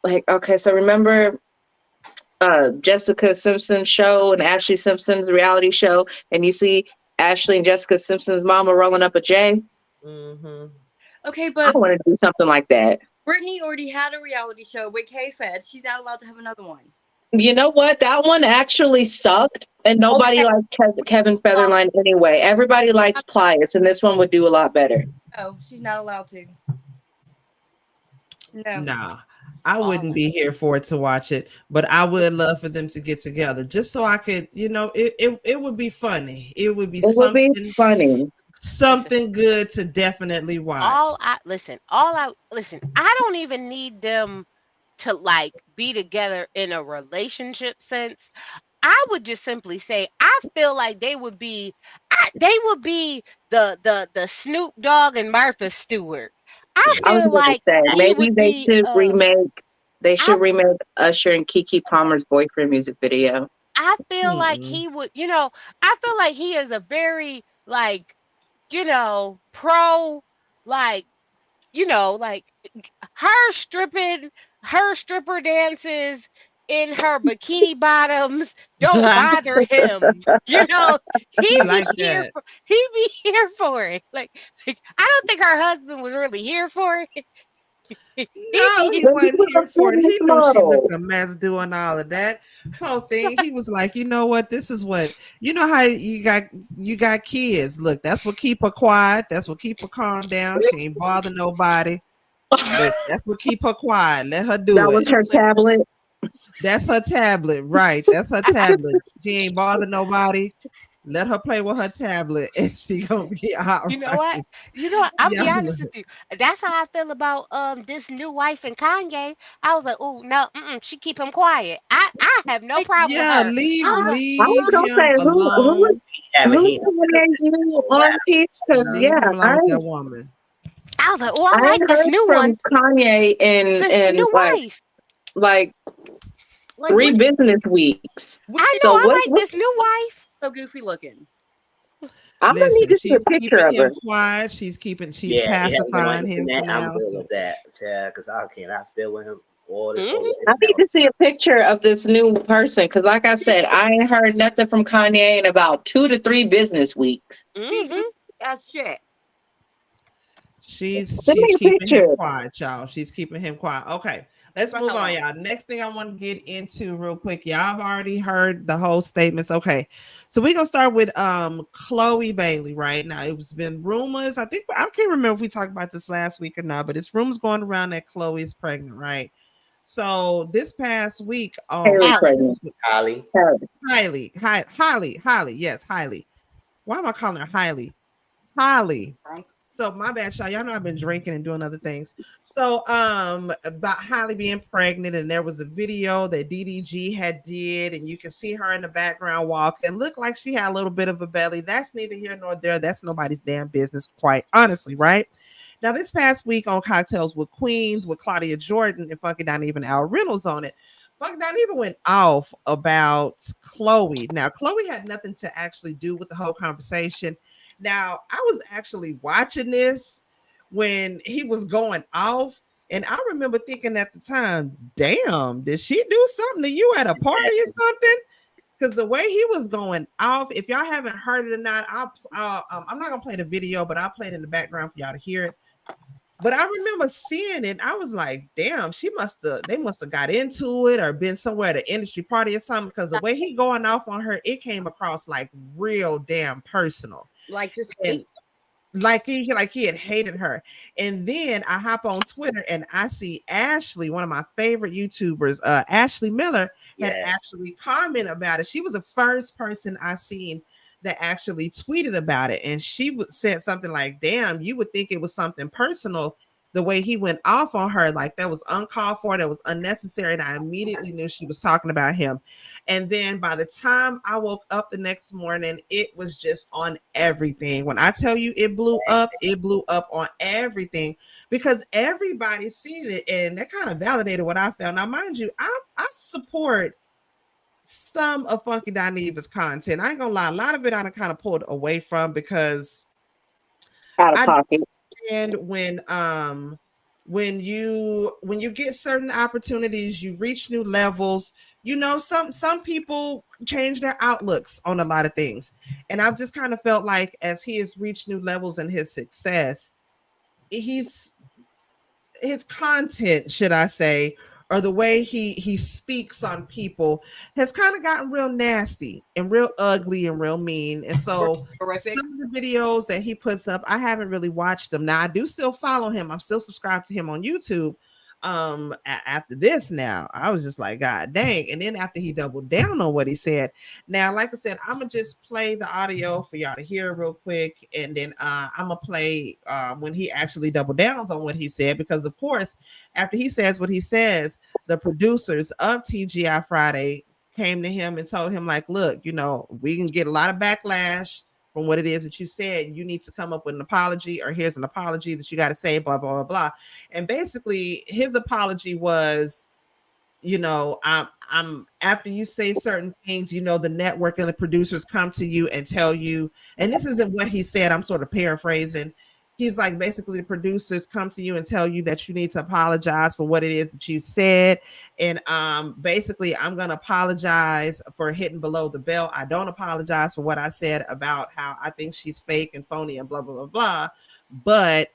like, okay, so remember Jessica Simpson's show and Ashley Simpson's reality show, and you see Ashley and Jessica Simpson's mama rolling up a J. Mm-hmm. Okay, I but want to do something like that. Brittany already had a reality show with K-Fed. She's not allowed to have another one. You know what? That one actually sucked, and nobody liked Kevin Featherline anyway. Everybody likes Pliers, and this one would do a lot better. No, she's not allowed to. No. Nah. I wouldn't be here for it to watch it, but I would love for them to get together just so I could, it would be funny. It would be It would be funny. Listen, something good to definitely watch. I don't even need them to like be together in a relationship sense. I would just simply say I feel like they would be the Snoop Dogg and Martha Stewart. I I was feel going to like say he maybe would be they I should remake Usher and Keke Palmer's boyfriend music video. I feel like Mm-mm. he would, I feel like he is a very like, pro like, like her stripper dances in her bikini bottoms don't bother him. He He like be here that. for he be here for it. Like I don't think her husband was really here for it. He No, be he Then he wasn't was a here for it. fitness He knew she looked model. a mess doing all of that. Poor thing. He was like, you know what? This is what how you got kids. Look, that's what keep her quiet. That's what keep her calm down. She ain't bother nobody. Look, that's what keep her quiet. Let her do That it. was her tablet. That's her tablet, right? That's her tablet. She ain't bother nobody. Let her play with her tablet, and she gonna be all You know right. what? I'll be Yeah, honest with you. That's how I feel about this new wife and Kanye. I was like, oh no, she keep him quiet. I have no Like, problem with yeah. her. Leave I was like, I was leave gonna him say alone. Having who's he Kanye's new auntie? Because Leave yeah, him alone with that woman. I was like, oh, I I like ain't this heard new from one, Kanye in this new wife. like like 3 business weeks. when I did know So I what? like this new wife. so goofy looking? I'm gonna need Listen, to see a she's picture keeping of him her. quiet. She's Yeah, he has been on pacifying the him for internet. I'm now. good So with that. Yeah, because I cannot still with him all this Hmm over the I need internet. to see a picture of this new person because, like I said, I ain't heard nothing from Kanye in about 2 to 3 business weeks. He hmm goofy as shit. she's Send she's me a keeping him picture. quiet, y'all. She's keeping him quiet. Okay, let's For move how on, long? y'all. Next thing I want to get into real quick. Y'all have already heard the whole statements. Okay, so we're gonna start with Chloe Bailey right now. It was been rumors. I think I can't remember if we talked about this last week or not, but it's rumors going around that Chloe is pregnant, right? So this past week on Haley Alex, pregnant. Holly. Highly, yes, Highly. Why am I calling her Highly? Holly. So my bad, y'all know I've been drinking and doing other things. So about Holly being pregnant, and there was a video that DDG had did, and you can see her in the background walking. Looked like she had a little bit of a belly. That's neither here nor there. That's nobody's damn business, quite honestly, right? Now, this past week on Cocktails with Queens with Claudia Jordan and Funky Not Even Al Reynolds on it, Funky Not Even went off about Chloe. Now, Chloe had nothing to actually do with the whole conversation. Now, I was actually watching this when he was going off, and I remember thinking at the time, damn, did she do something to you at a party or something? Because the way he was going off, if y'all haven't heard it or not, I'm not gonna play the video, but I'll play it in the background for y'all to hear it. But I remember seeing it. I was like, damn, they must have got into it or been somewhere at an industry party or something. Because the way he going off on her, it came across like real damn personal. Like just And hate. like he had hated her. And then I hop on Twitter and I see Ashley, one of my favorite YouTubers, Ashley Miller, had Yeah. actually commented about it. She was the first person I seen that actually tweeted about it. And she said something like, damn, you would think it was something personal. The way he went off on her, like that was uncalled for, that was unnecessary. And I immediately knew she was talking about him. And then by the time I woke up the next morning, it was just on everything. When I tell you it blew up on everything because everybody seen it, and that kind of validated what I felt. Now, mind you, I support some of Funky Dineva's content. I ain't gonna lie, a lot of it I kind of pulled away from because Out of I pocket. understand when you get certain opportunities, you reach new levels. Some people change their outlooks on a lot of things, and I've just kind of felt like as he has reached new levels in his success, his content, should I say, or the way he speaks on people has kind of gotten real nasty and real ugly and real mean. And so Horrific. some of the videos that he puts up, I haven't really watched them. Now I do still follow him. I'm still subscribed to him on YouTube. after this. Now I was just like, God dang. And then after he doubled down on what he said, now like I said, I'm gonna just play the audio for y'all to hear real quick, and then I'm gonna play when he actually doubled downs on what he said, because of course after he says what he says, the producers of TGI Friday came to him and told him, like, look, you know, we can get a lot of backlash from what it is that you said. You need to come up with an apology, or here's an apology that you got to say, blah blah blah blah. And basically his apology was, you know, I'm after you say certain things, you know, the network and the producers come to you and tell you, and this isn't what he said, I'm sort of paraphrasing. He's like, basically the producers come to you and tell you that you need to apologize for what it is that you said. And basically I'm going to apologize for hitting below the belt. I don't apologize for what I said about how I think she's fake and phony and blah blah blah blah, but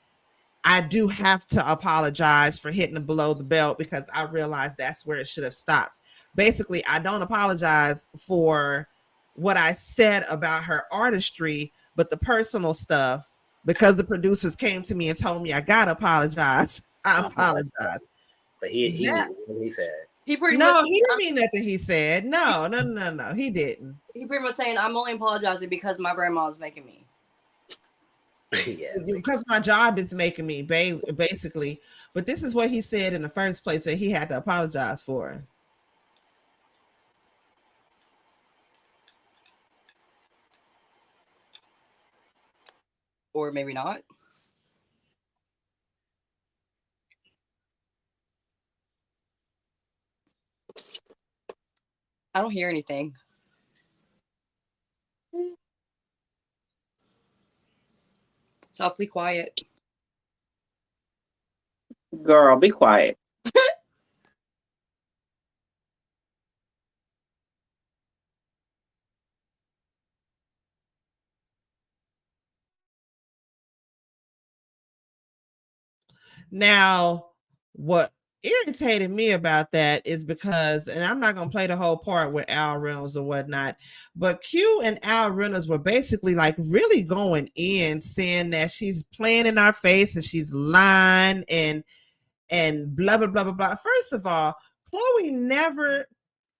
I do have to apologize for hitting below the belt, because I realized that's where it should have stopped. Basically, I don't apologize for what I said about her artistry, but the personal stuff, because the producers came to me and told me I gotta apologize, I apologize. But he That, what he said. He pretty no, much he didn't mean nothing. He said no, he didn't. he pretty much saying I'm only apologizing because my grandma's making me. Yeah, Because my job is making me, basically. But this is what he said in the first place that he had to apologize for. Or maybe not. I don't hear anything. Softly quiet. Girl, be quiet. Now, what irritated me about that is because, and I'm not going to play the whole part with Al Reynolds or whatnot, but Q and Al Reynolds were basically like really going in, saying that she's playing in our face and she's lying and blah blah blah blah blah. First of all, Chloe never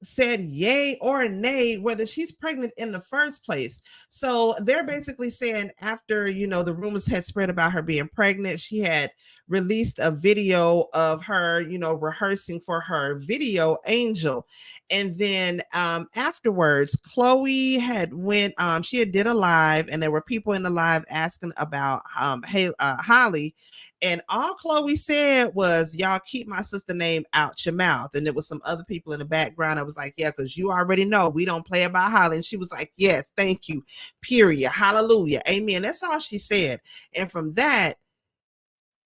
said yay or nay whether she's pregnant in the first place. So they're basically saying, after, you know, the rumors had spread about her being pregnant, she had released a video of her, you know, rehearsing for her video Angel. And then afterwards, Chloe had went, she had did a live, and there were people in the live asking about Holly, and all Chloe said was, y'all keep my sister name out your mouth. And there was some other people in the background. I was like, yeah, because you already know we don't play about Holly. And she was like, yes, thank you. Period. Hallelujah. Amen. That's all she said. And from that,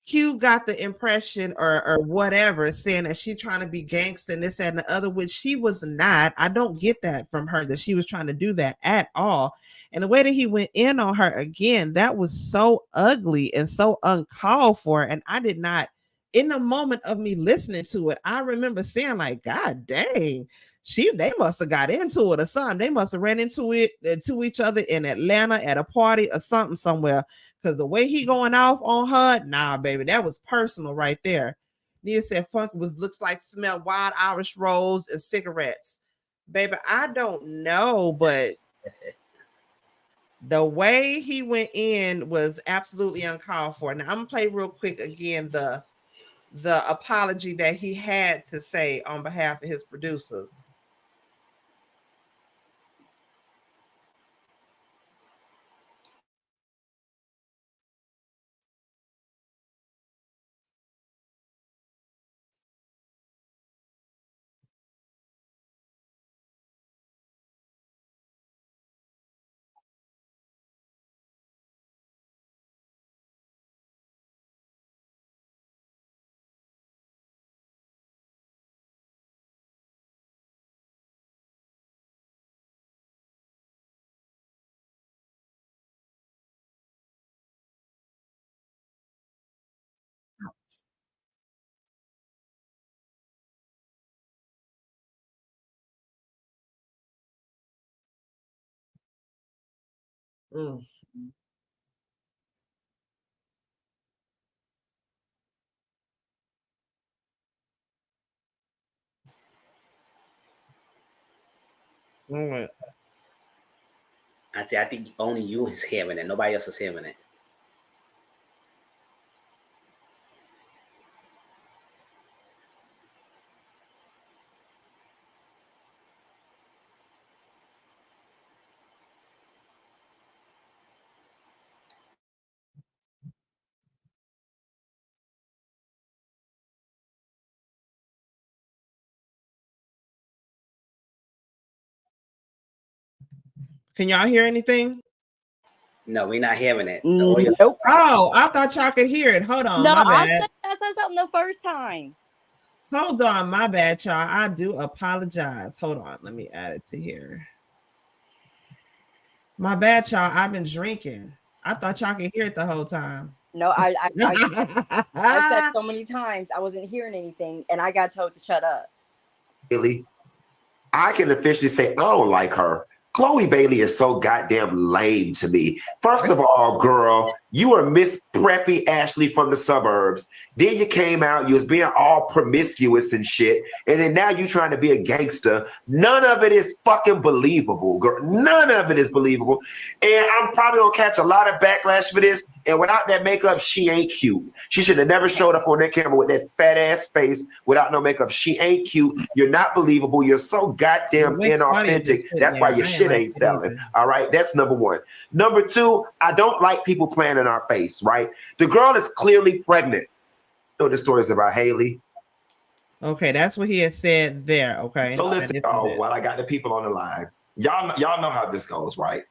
Q got the impression, or whatever, saying that she trying to be gangster and this, that, and the other, which she was not. I don't get that from her, that she was trying to do that at all. And the way that he went in on her again, that was so ugly and so uncalled for. And I did not, in the moment of me listening to it, I remember saying, like, God dang, they must have got into it or something. They must have ran into it to each other in Atlanta at a party or something somewhere. Because the way he going off on her, nah, baby, that was personal right there. Nia said Funk looks like smell wild Irish rolls and cigarettes. Baby, I don't know, but the way he went in was absolutely uncalled for. Now I'm gonna play real quick again the apology that he had to say on behalf of his producers. Mm. What? Auntie, I think only you is hearing it. Nobody else is hearing it. Can y'all hear anything? No, we're not hearing it. The audio. Nope. Oh, I thought y'all could hear it. Hold on, No, my I bad. said something the first time. Hold on, my bad, y'all. I do apologize. Hold on, let me add it to here. My bad, y'all. I've been drinking. I thought y'all could hear it the whole time. No, I said so many times I wasn't hearing anything, and I got told to shut up. Bailey, I can officially say I don't like her. Chloe Bailey is so goddamn lame to me. First of all, girl, you were Miss Preppy Ashley from the suburbs. Then you came out, you was being all promiscuous and shit. And then now you trying to be a gangster. None of it is fucking believable, girl. None of it is believable. And I'm probably gonna catch a lot of backlash for this. And without that makeup, she ain't cute. She should have never showed up on that camera with that fat ass face without no makeup. She ain't cute. You're not believable. You're so goddamn inauthentic. That's why your shit ain't selling. All right. That's number one. Number two, I don't like people playing in our face, right? The girl is clearly pregnant. You know the story is about Haley. Okay, that's what he had said there. Okay. So listen, while I got the people on the line, y'all know how this goes, right?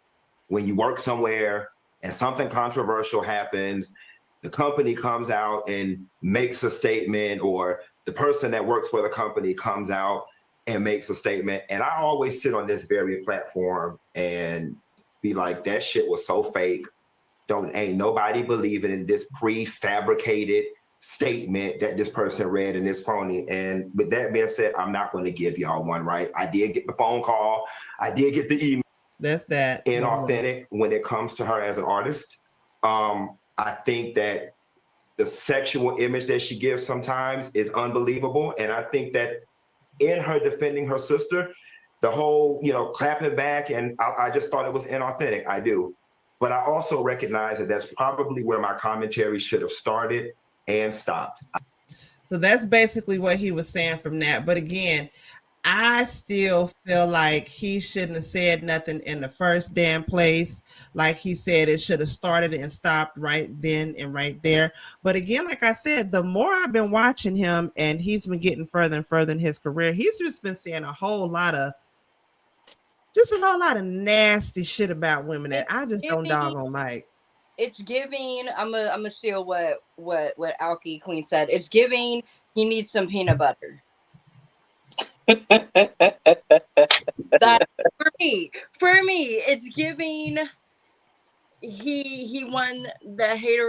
When you work somewhere and something controversial happens, the company comes out and makes a statement, or the person that works for the company comes out and makes a statement. And I always sit on this very platform and be like, that shit was so fake. Ain't nobody believing in this prefabricated statement that this person read and it's phony. And with that being said, I'm not going to give y'all one, right? I did get the phone call. I did get the email. That's that. Inauthentic when it comes to her as an artist. I think that the sexual image that she gives sometimes is unbelievable. And I think that in her defending her sister, the whole, clapping back, and I just thought it was inauthentic. I do. But I also recognize that that's probably where my commentary should have started and stopped. So that's basically what he was saying from that. But again, I still feel like he shouldn't have said nothing in the first damn place. Like he said, it should have started and stopped right then and right there. But again, like I said, the more I've been watching him and he's been getting further and further in his career, he's just been saying a whole lot of nasty shit about women that I just don't doggone like. It's giving. I'm a steal what Alki Queen said. It's giving. He needs some peanut butter. That for me, it's giving. He won the hate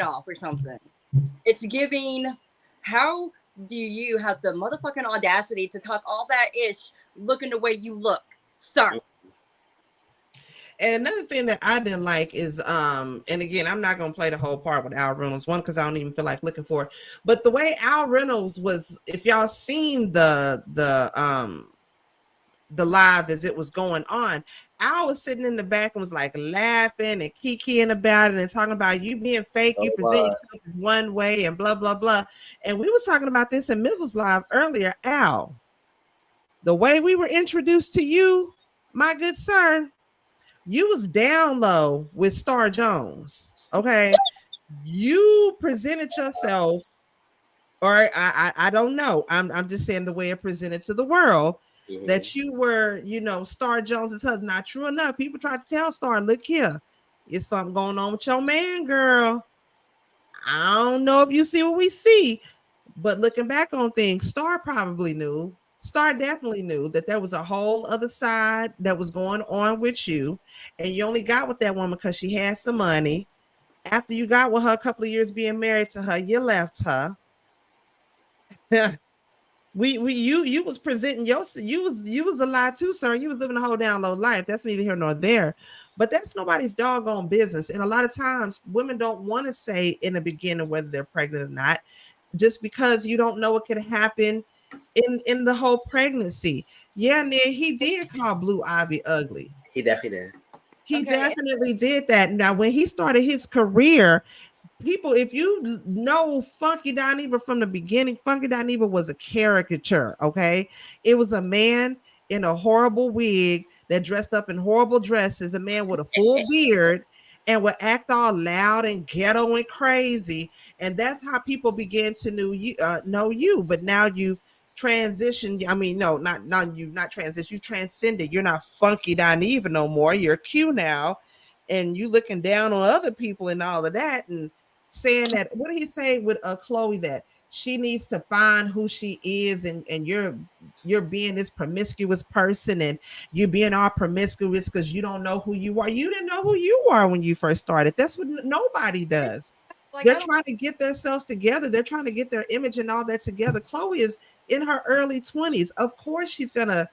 off or something. It's giving. How do you have the motherfucking audacity to talk all that ish looking the way you look, sir? And another thing that I didn't like is, and again, I'm not going to play the whole part with Al Reynolds, one, because I don't even feel like looking for it. But the way Al Reynolds was, if y'all seen the live as it was going on, Al was sitting in the back and was like laughing and kikiing about it and talking about you being fake, you present yourself one way and blah, blah, blah. And we was talking about this in Mizzle's live earlier. Al, the way we were introduced to you, my good sir, you was down low with Star Jones. Okay. You presented yourself, or I don't know. I'm just saying the way it presented to the world, that you were, Star Jones's husband. Not true enough. People tried to tell Star, look here, it's something going on with your man, girl. I don't know if you see what we see, but looking back on things, Star probably knew. Star definitely knew that there was a whole other side that was going on with you, and you only got with that woman because she had some money. After you got with her a couple of years being married to her, you left her. You was presenting you was a lie too, sir. You was living a whole down low life. That's neither here nor there. But that's nobody's doggone business. And a lot of times women don't want to say in the beginning whether they're pregnant or not, just because you don't know what could happen in the whole pregnancy. Yeah, and then he did call Blue Ivy ugly. He definitely did. He Okay. definitely did that. Now, when he started his career, people, if you know Funky Dineva from the beginning, Funky Dineva was a caricature. Okay, it was a man in a horrible wig that dressed up in horrible dresses, a man with a full beard, and would act all loud and ghetto and crazy. And that's how people began to know you. But now you've transitioned. I mean, no, not transition. You transcended. You're not Funky Dineva no more. You're Q now, and you looking down on other people and all of that, and saying that, what did he say with Chloe, that she needs to find who she is, and you're being this promiscuous person, and you're being all promiscuous because you don't know who you are. You didn't know who you are when you first started. That's what nobody does. Like, They're trying to get themselves together. They're trying to get their image and all that together. Chloe is in her early 20s. Of course she's gonna,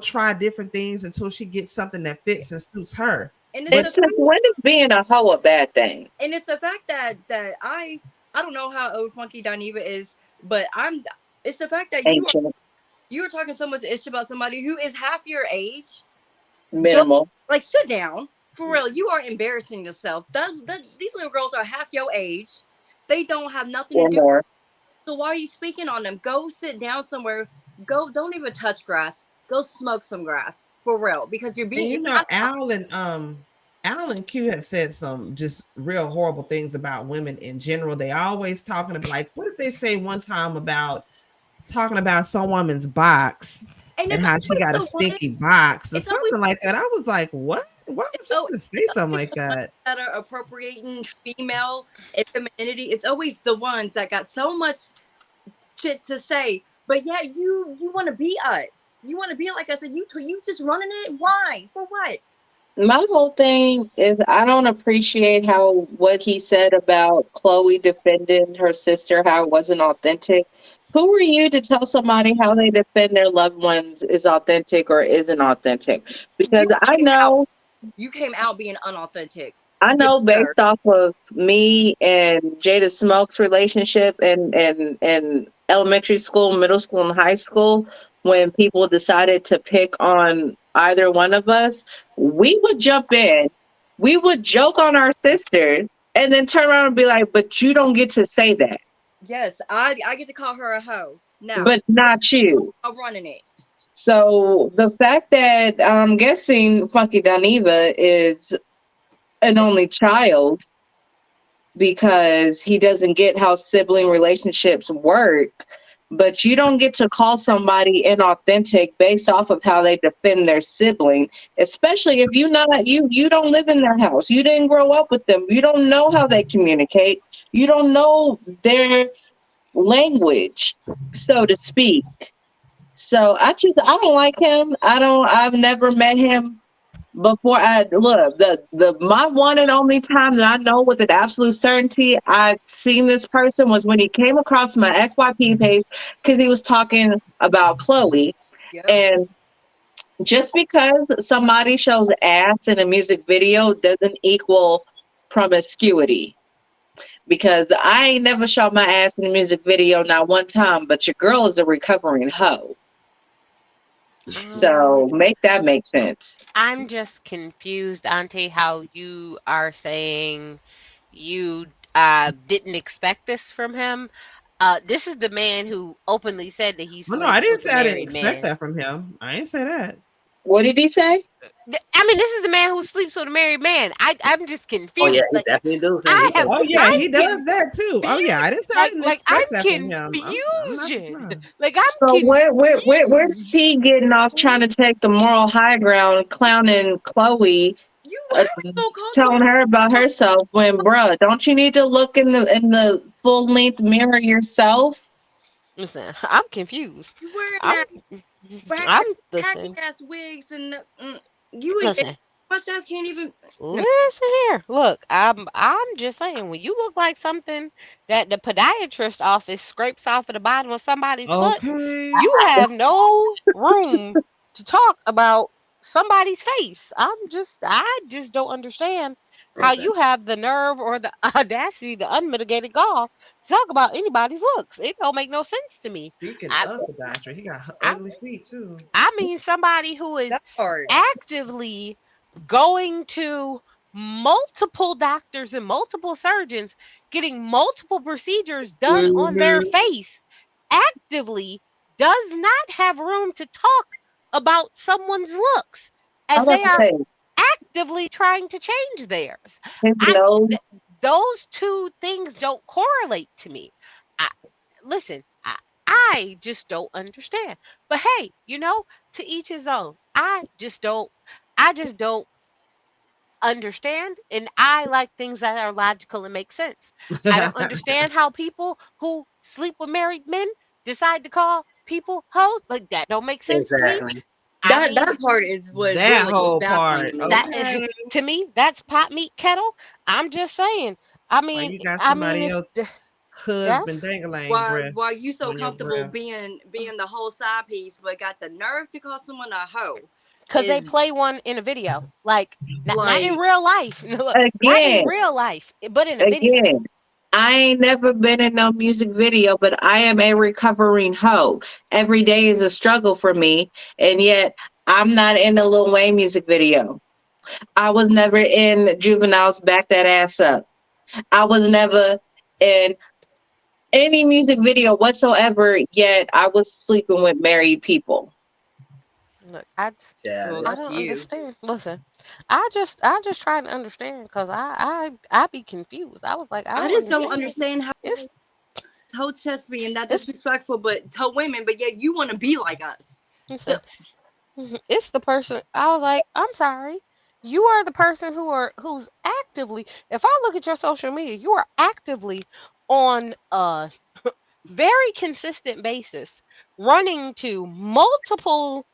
try different things until she gets something that fits and suits her. and And it's since when is being a hoe a bad thing? and it's the fact that I don't know how old Funky Dineva is, but it's the fact that Ancient. you are talking so much ish about somebody who is half your age. Minimal. Like, sit down. For real, you are embarrassing yourself. These little girls are half your age. They don't have nothing Or to do. more. So why are you speaking on them? Go sit down somewhere. Go, don't even touch grass. Go smoke some grass. For real. Because you're And being Al and Q have said some just real horrible things about women in general. They always talking about, like, what did they say one time about talking about some woman's box and and it's how she always got a the women, stinky box or it's always something like that. I was like, what? Why would you want to say something like that? that are appropriating female and femininity. It's always the ones that got so much shit to say, but yeah, you want to be us. You want to be like us, and you just running it. Why? For what? My whole thing is I don't appreciate how what he said about Chloe defending her sister, how it wasn't authentic. Who are you to tell somebody how they defend their loved ones is authentic or isn't authentic? Because You came out being unauthentic. I know based off of me and Jada Smoke's relationship and elementary school, middle school, and high school, when people decided to pick on either one of us, we would jump in, we would joke on our sisters, and then turn around and be like, but you don't get to say that. Yes, I get to call her a hoe. No. But not you. I'm running it. So the fact that I'm guessing Funky Dineva is an only child because he doesn't get how sibling relationships work, but you don't get to call somebody inauthentic based off of how they defend their sibling, especially if you don't live in their house, you didn't grow up with them, you don't know how they communicate, you don't know their language, so to speak. So I don't like him. I've never met him before. I look, the my one and only time that I know with an absolute certainty I've seen this person was when he came across my XYP page because he was talking about Chloe. And just because somebody shows ass in a music video doesn't equal promiscuity. Because I ain't never shot my ass in a music video not one time, but your girl is a recovering hoe. So make that make sense. I'm just confused, Auntie, how you are saying you didn't expect this from him. This is the man who openly said that he Well, no, I sleeps didn't with say a I didn't married expect man. that from him. I didn't say that. What did he say? I mean, this is the man who sleeps with a married man. I'm just confused. Oh yeah, he Like, definitely do. Oh yeah, he does that too. Oh yeah, I didn't say I didn't I'm expect that from him. confusion. Like, I'm So confused. where's he getting off trying to take the moral high ground, clowning Chloe, telling her about herself when, bruh, don't you need to look in the full length mirror yourself? Listen, I'm confused. You wearing I'm, that listen. tacky ass wigs and you Listen. mustache can't even. Listen here. Look, I'm just saying, when you look like something that the podiatrist office scrapes off at the bottom of somebody's foot, Okay. you have no room to talk about somebody's face. I just don't understand how you have the nerve or the audacity, the unmitigated gall to talk about anybody's looks. It don't make no sense to me. Speaking I, of podiatry, he got I, ugly feet too. I mean somebody who is That part. actively going to multiple doctors and multiple surgeons, getting multiple procedures done on their Mhm. face, actively does not have room to talk about someone's looks I as was they about are to say, actively trying to change theirs. his I nose. those two things don't correlate to me. I listen, I just don't understand. But hey, to each his own. I just don't understand, and I like things that are logical and make sense. I don't understand how people who sleep with married men decide to call people hoes. Like that don't make sense to me. Exactly. I That mean, that part is what That really is whole baffling part, to me. that okay. to me that's pot meat kettle. I'm just saying. I Why mean, you got I mean somebody if else husband that's dangling Why breath why you so on your comfortable breath? being the whole side piece, but got the nerve to call someone a hoe because they is play one in a video, like not in like real life. Look, not in Again, real life, but in a video. again, I ain't never been in no music video, but I am a recovering hoe. Every day is a struggle for me, and yet I'm not in a Lil Wayne music video. I was never in Juvenile's Back That Ass Up. I was never in any music video whatsoever, yet I was sleeping with married people. Look, Yeah. I that's don't you. understand. Listen, I just try to understand because I be confused. I was like, I I don't just don't understand. understand how It's toe chest being that it's disrespectful, but to women, but yet you want to be like us. So listen. It's the person. I was like, I'm sorry. You are the person who's actively. If I look at your social media, you are actively on a very consistent basis running to multiple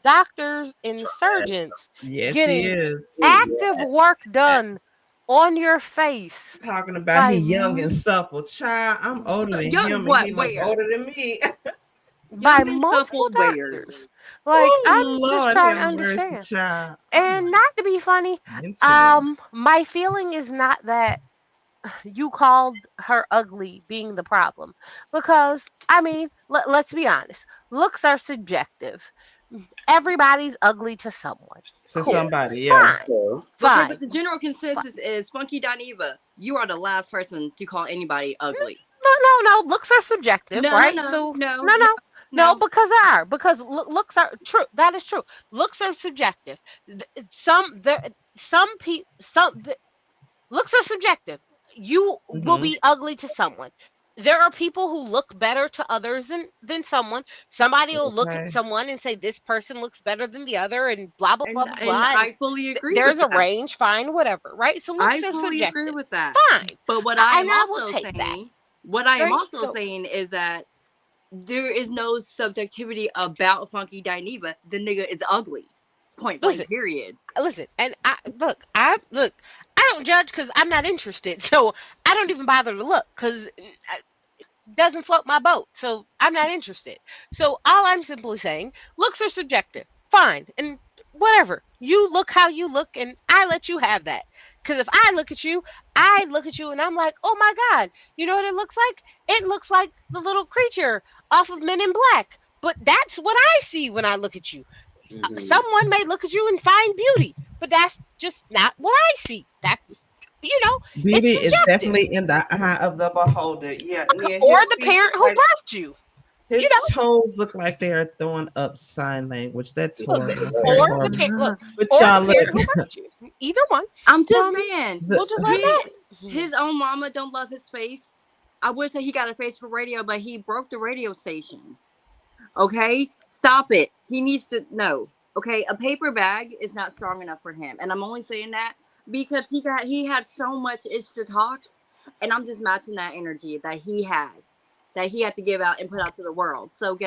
doctors and surgeons, Yes, he getting is. active work done on your face Talking about he by young and supple. Child, I'm older than young him and he what? look Where? older than me. Young by and multiple supple where? doctors. Like Oh I'm just Lord, trying have to mercy, understand. child. Oh And my not to be funny, mentally. my feeling is not that you called her ugly being the problem, because I mean, let's be honest. Looks are subjective. Everybody's ugly to someone. To Cool. somebody, yeah. Fine. So, Okay, but Fine. the general Fine. consensus is Funky Dineva, you are the last person to call anybody ugly. No. Looks are subjective, No, no, right? no, So no, no, no, no, no, no. because they are. Because looks are true. That is true. Looks are subjective. Some people, looks are subjective. You will Mm-hmm. be ugly to someone. There are people who look better to others than someone. Somebody will look at Okay. someone and say this person looks better than the other, and blah blah blah blah And blah. And I fully agree there's with a that. range, fine, whatever, right? So looks I are fully agree subjective. with that. Fine, But what I and am I will also take that, saying, what I am right? also So saying is that there is no subjectivity about Funky Dineva. The nigga is ugly. Point blank, listen, period. and I don't judge because I'm not interested. So I don't even bother to look because doesn't float my boat. So I'm not interested. So all I'm simply saying, looks are subjective. Fine. And whatever. You look how you look, and I let you have that. Because if I look at you and I'm like, oh my God, you know what it looks like? It looks like the little creature off of Men in Black. But that's what I see when I look at you. mhm. Someone may look at you and find beauty, but that's just not what I see. That's, it's Beauty is subjective. definitely in the eye of the beholder. Yeah, yeah. Or His the feet parent look who like birthed you. You his know, toes look like they're throwing up sign language. That's look, horrible. Very or the horrible. parent, look, But or the y'all parent who look birthed you. Either one. I'm just Um, saying, we'll the just let he it go. his own mama don't love his face. I would say he got a face for radio, but he broke the radio station. Okay, stop it. He needs to know. Okay, a paper bag is not strong enough for him, and I'm only saying that because he had so much ish to talk, and I'm just matching that energy that he had to give out and put out to the world. So he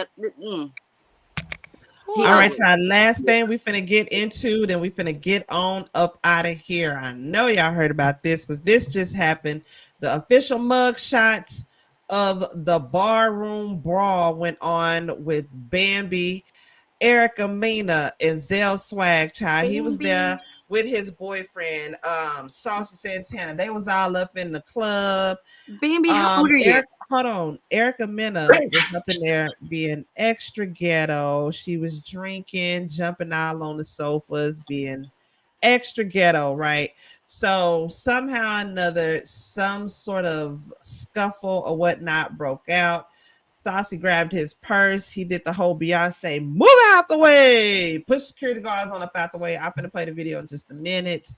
all right, ugly. y'all. Last thing we finna get into, then we finna get on up out of here. I know y'all heard about this because this just happened. The official mug shots of the barroom brawl went on with Bambi Erica Mena and Zell Swag Child. He was there Bambi. with his boyfriend, Saucy Santana. They was all up in the club. Bambi, how old are you? Hold on. Erica Mena was up in there being extra ghetto. She was drinking, jumping all on the sofas, being extra ghetto, right? So somehow or another, some sort of scuffle or whatnot broke out. Stassi grabbed his purse. He did the whole Beyonce, move out the way, push security guards on up out the way. I'm going to play the video in just a minute.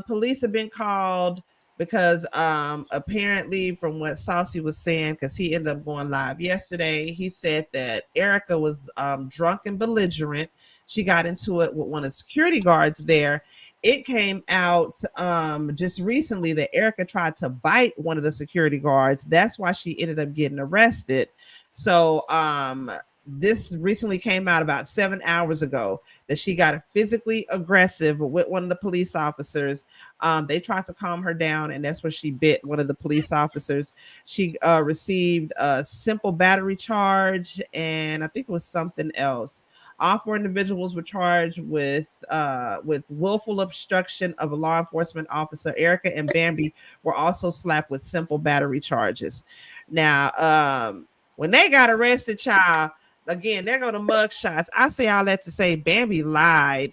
Police have been called because apparently from what Saucy was saying, because he ended up going live yesterday, he said that Erica was drunk and belligerent. She got into it with one of the security guards there. It came out just recently that Erica tried to bite one of the security guards. That's why she ended up getting arrested. So this recently came out about 7 hours ago that she got physically aggressive with one of the police officers. They tried to calm her down, and that's where she bit one of the police officers. She received a simple battery charge, and I think it was something else. All four individuals were charged with willful obstruction of a law enforcement officer. Erica and Bambi were also slapped with simple battery charges. Now, when they got arrested, child, again, there go the mug shots. I say all that to say Bambi lied,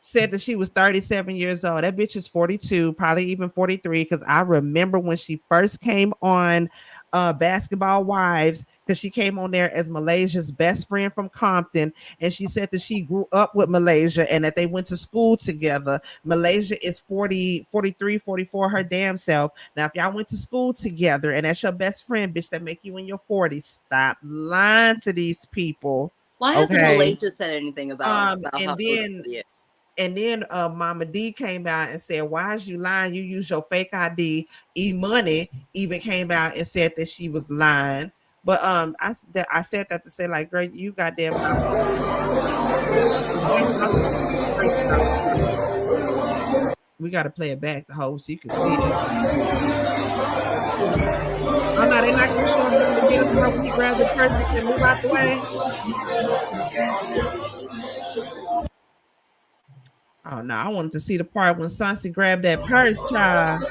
said that she was 37 years old. That bitch is 42, probably even 43, because I remember when she first came on Basketball Wives, because she came on there as Malaysia's best friend from Compton, and she said that she grew up with Malaysia and that they went to school together. Malaysia is 40, 43, 44, her damn self. Now, if y'all went to school together and that's your best friend, bitch, that make you in your 40s, stop lying to these people. Why hasn't Okay. Malaysia said anything about how And old then she is? and then Mama D came out and said, why is you lying? You use your fake ID. E-Money even came out and said that she was lying. But I said that to say, like, girl, you goddamn know. We got to play it back, the whole, so you can see it. Oh, no, they're not going to show him doing the video part when he grabbed the purse and said, move out the way. Oh, no, I wanted to see the part when Sansi grabbed that purse, child.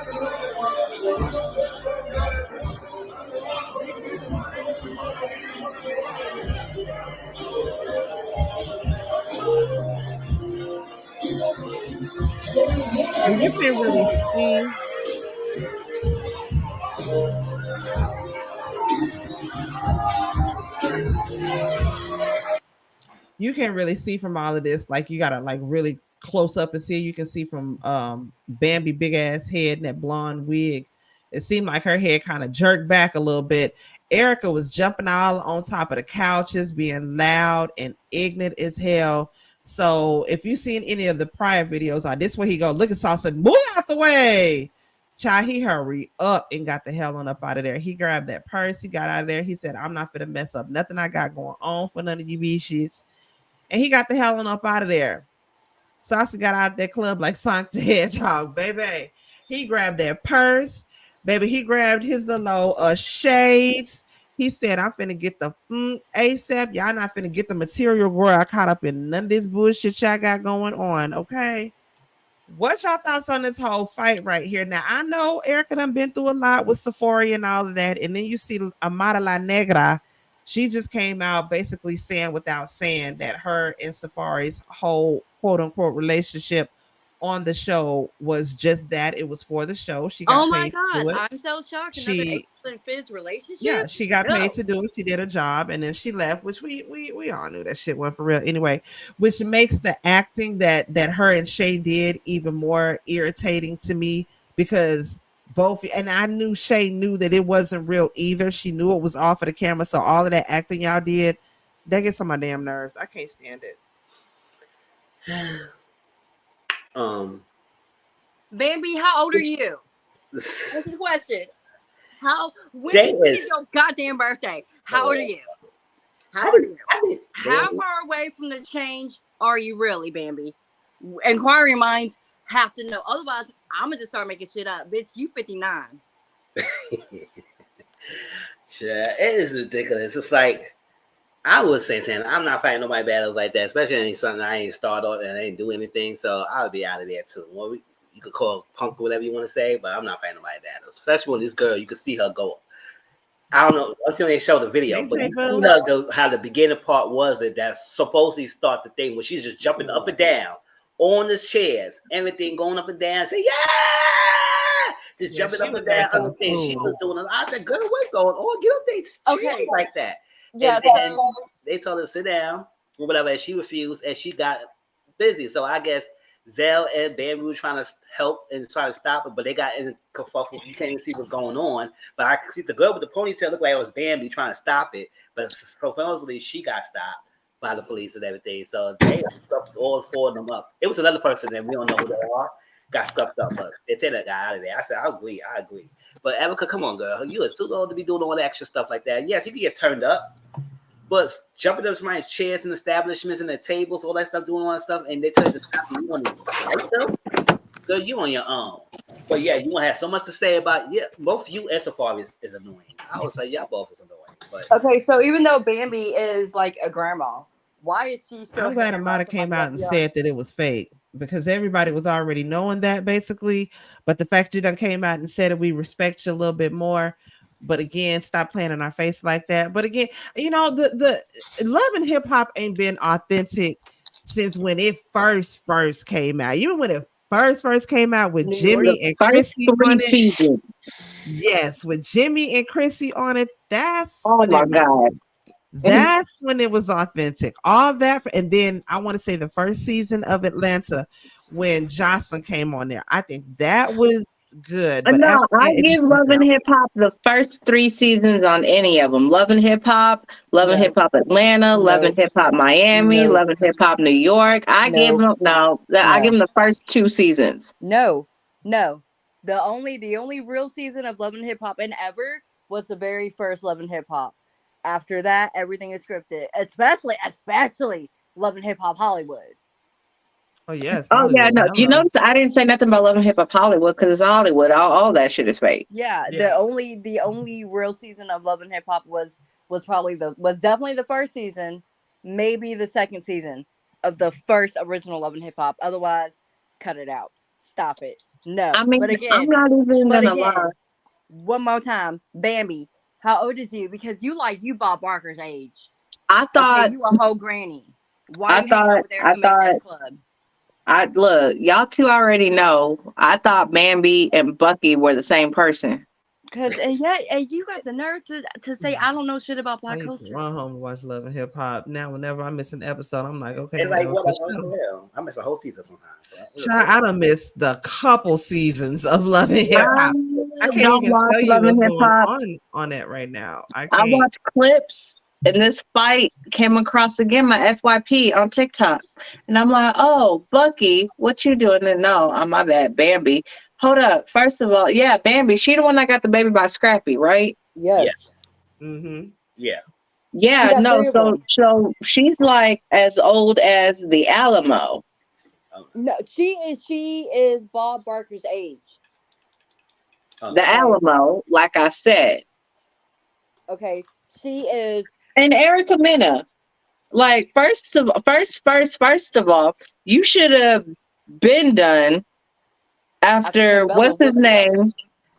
And you can really see. You can't really see from all of this. Like, you gotta like really close up and see. You can see from Bambi big ass head and that blonde wig. It seemed like her head kind of jerked back a little bit. Erica was jumping all on top of the couches, being loud and ignorant as hell. So if you've seen any of the prior videos, this way he go, look at Salsa, move out the way. Child, he hurry up and got the hell on up out of there. He grabbed that purse, he got out of there. He said, I'm not finna mess up nothing I got going on for none of you bitches. And he got the hell on up out of there. Saucy got out of that club like Sonic the Hedgehog, baby. He grabbed that purse, baby. He grabbed his little shades. He said, I'm finna get the ASAP. Y'all not finna get the material, girl. I caught up in none of this bullshit y'all got going on, okay? What's y'all thoughts on this whole fight right here? Now, I know Erica done been through a lot with Safari and all of that. And then you see Amara La Negra. She just came out basically saying without saying that her and Safari's whole quote unquote relationship on the show was just that. It was for the show. She got Oh my paid to do God, it. I'm so shocked. Another April and Fizz relationship? Yeah, she got No. paid to do it. She did a job and then she left, which we all knew that shit wasn't for real anyway, which makes the acting that her and Shay did even more irritating to me, because both, and I knew Shay knew that it wasn't real either. She knew it was off of the camera. So all of that acting y'all did, that gets on my damn nerves. I can't stand it. Bambi, how old are you? That's the question. When Jay is is- your goddamn birthday? How old are you? How old are you? How far away from the change are you really, Bambi? Inquiring minds have to know. Otherwise, I'm gonna just start making shit up. Bitch, you 59. Yeah, it is ridiculous. It's like, I would say 10. I'm not fighting nobody battles like that, especially ain't something I ain't start on and I ain't do anything. So I would be out of there too. Well, you could call punk or whatever you want to say, but I'm not fighting nobody battles. Especially when this girl, you could see her go. I don't know until they show the video, Hey, but you J-Bo. see her go how the beginning part was that supposedly start the thing when she's just jumping up and down on the chairs, everything going up and down. Say yeah, just Yeah, jumping she up and was down. acting Other a things she was fool. doing. I said, "Girl, what's going on? Get up there, cheer Okay. like that." Yeah. And then So they told her to sit down or whatever, and she refused, and she got busy. So I guess Zell and Bambi were trying to help and trying to stop it, but they got in kerfuffle. You can't even see what's going on. But I could see the girl with the ponytail looked like it was Bambi trying to stop it, but supposedly she got stopped by the police and everything. So they stuffed all four of them up. It was another person that we don't know who they are. Got stuffed up, but they take that guy out of there. I said, I agree. But Erica, come on, girl. You are too old to be doing all that extra stuff like that. Yes, you can get turned up, but jumping up somebody's chairs and establishments and the tables, all that stuff, doing all that stuff, and they tell you to stop and you want to fight them, girl, you on your own. But yeah, you want to have so much to say about both you and Safari is annoying. I would say y'all both is annoying. But okay, so even though Bambi is like a grandma, why is she still I'm glad hanging around Amada came somebody out that's and young? said that it was fake because everybody was already knowing that basically. But the fact you done came out and said that we respect you a little bit more. But again, stop playing in our face like that. But again, the love and hip hop ain't been authentic since when it first came out. Even when it first came out with New York. The Jimmy and first Chrissy on 3 it. seasons. Yes, with Jimmy and Chrissy on it. That's Oh when it my was God. that's when it was authentic. All that, and then I want to say the first season of Atlanta when Jocelyn came on there. I think that was good, but No, after that, I it give just went Love and down. Hip Hop the first 3 seasons on any of them. Love and Hip Hop, Love and No, Hip Hop Atlanta, Love and no, Hip Hop Miami, no, Love and Hip Hop New York. I give no, them I give no, them the first 2 seasons. no, no. The only real season of Love and Hip Hop and ever was the very first Love and Hip Hop. After that, everything is scripted, especially Love and Hip Hop Hollywood. Oh yes, Oh yeah, Hollywood. no. You Hello. notice I didn't say nothing about Love and Hip Hop Hollywood because it's Hollywood. All that shit is fake. Yeah, the Yeah. only real season of Love and Hip Hop was definitely the first season, maybe the second season of the first original Love and Hip Hop. Otherwise, cut it out. Stop it. I No. mean, But I'm again, not even but gonna lie. again, one more time, Bambi. How old is you? Because you Bob Barker's age. I Okay, thought, you a whole granny. Why are you hanging out with I Erica Mena at thought, the club? I look. Y'all two already know. I thought Bambi and Bucky were the same person. Because and you got the nerve to say I don't know shit about I Black used to culture. run home and watch Love and Hip Hop. Now, whenever I miss an episode, I'm like, okay, it's I'm like never what for I sure. know. I miss a whole season sometimes. So Child, I done missed the couple seasons of Love and Hip I Hop. I can't don't even watch tell you Love and what's Hip going Hop. on that right now. I I can't. watch clips, and this fight came across again my FYP on TikTok, and I'm like, "Oh, Bucky, what you doing?" And no, my bad, Bambi. Hold up. First of all, yeah, Bambi. She the one that got the baby by Scrappy, right? Yes. Mm-hmm. yeah. She Yeah, got no. 3 of So, them. so she's like as old as the Alamo, No, she is Bob Barker's age. the Okay. Okay. Alamo. Like I said, Okay. She is and Erica Mena. Like first of all, you should have been done after after Kimbella what's his whooped that name?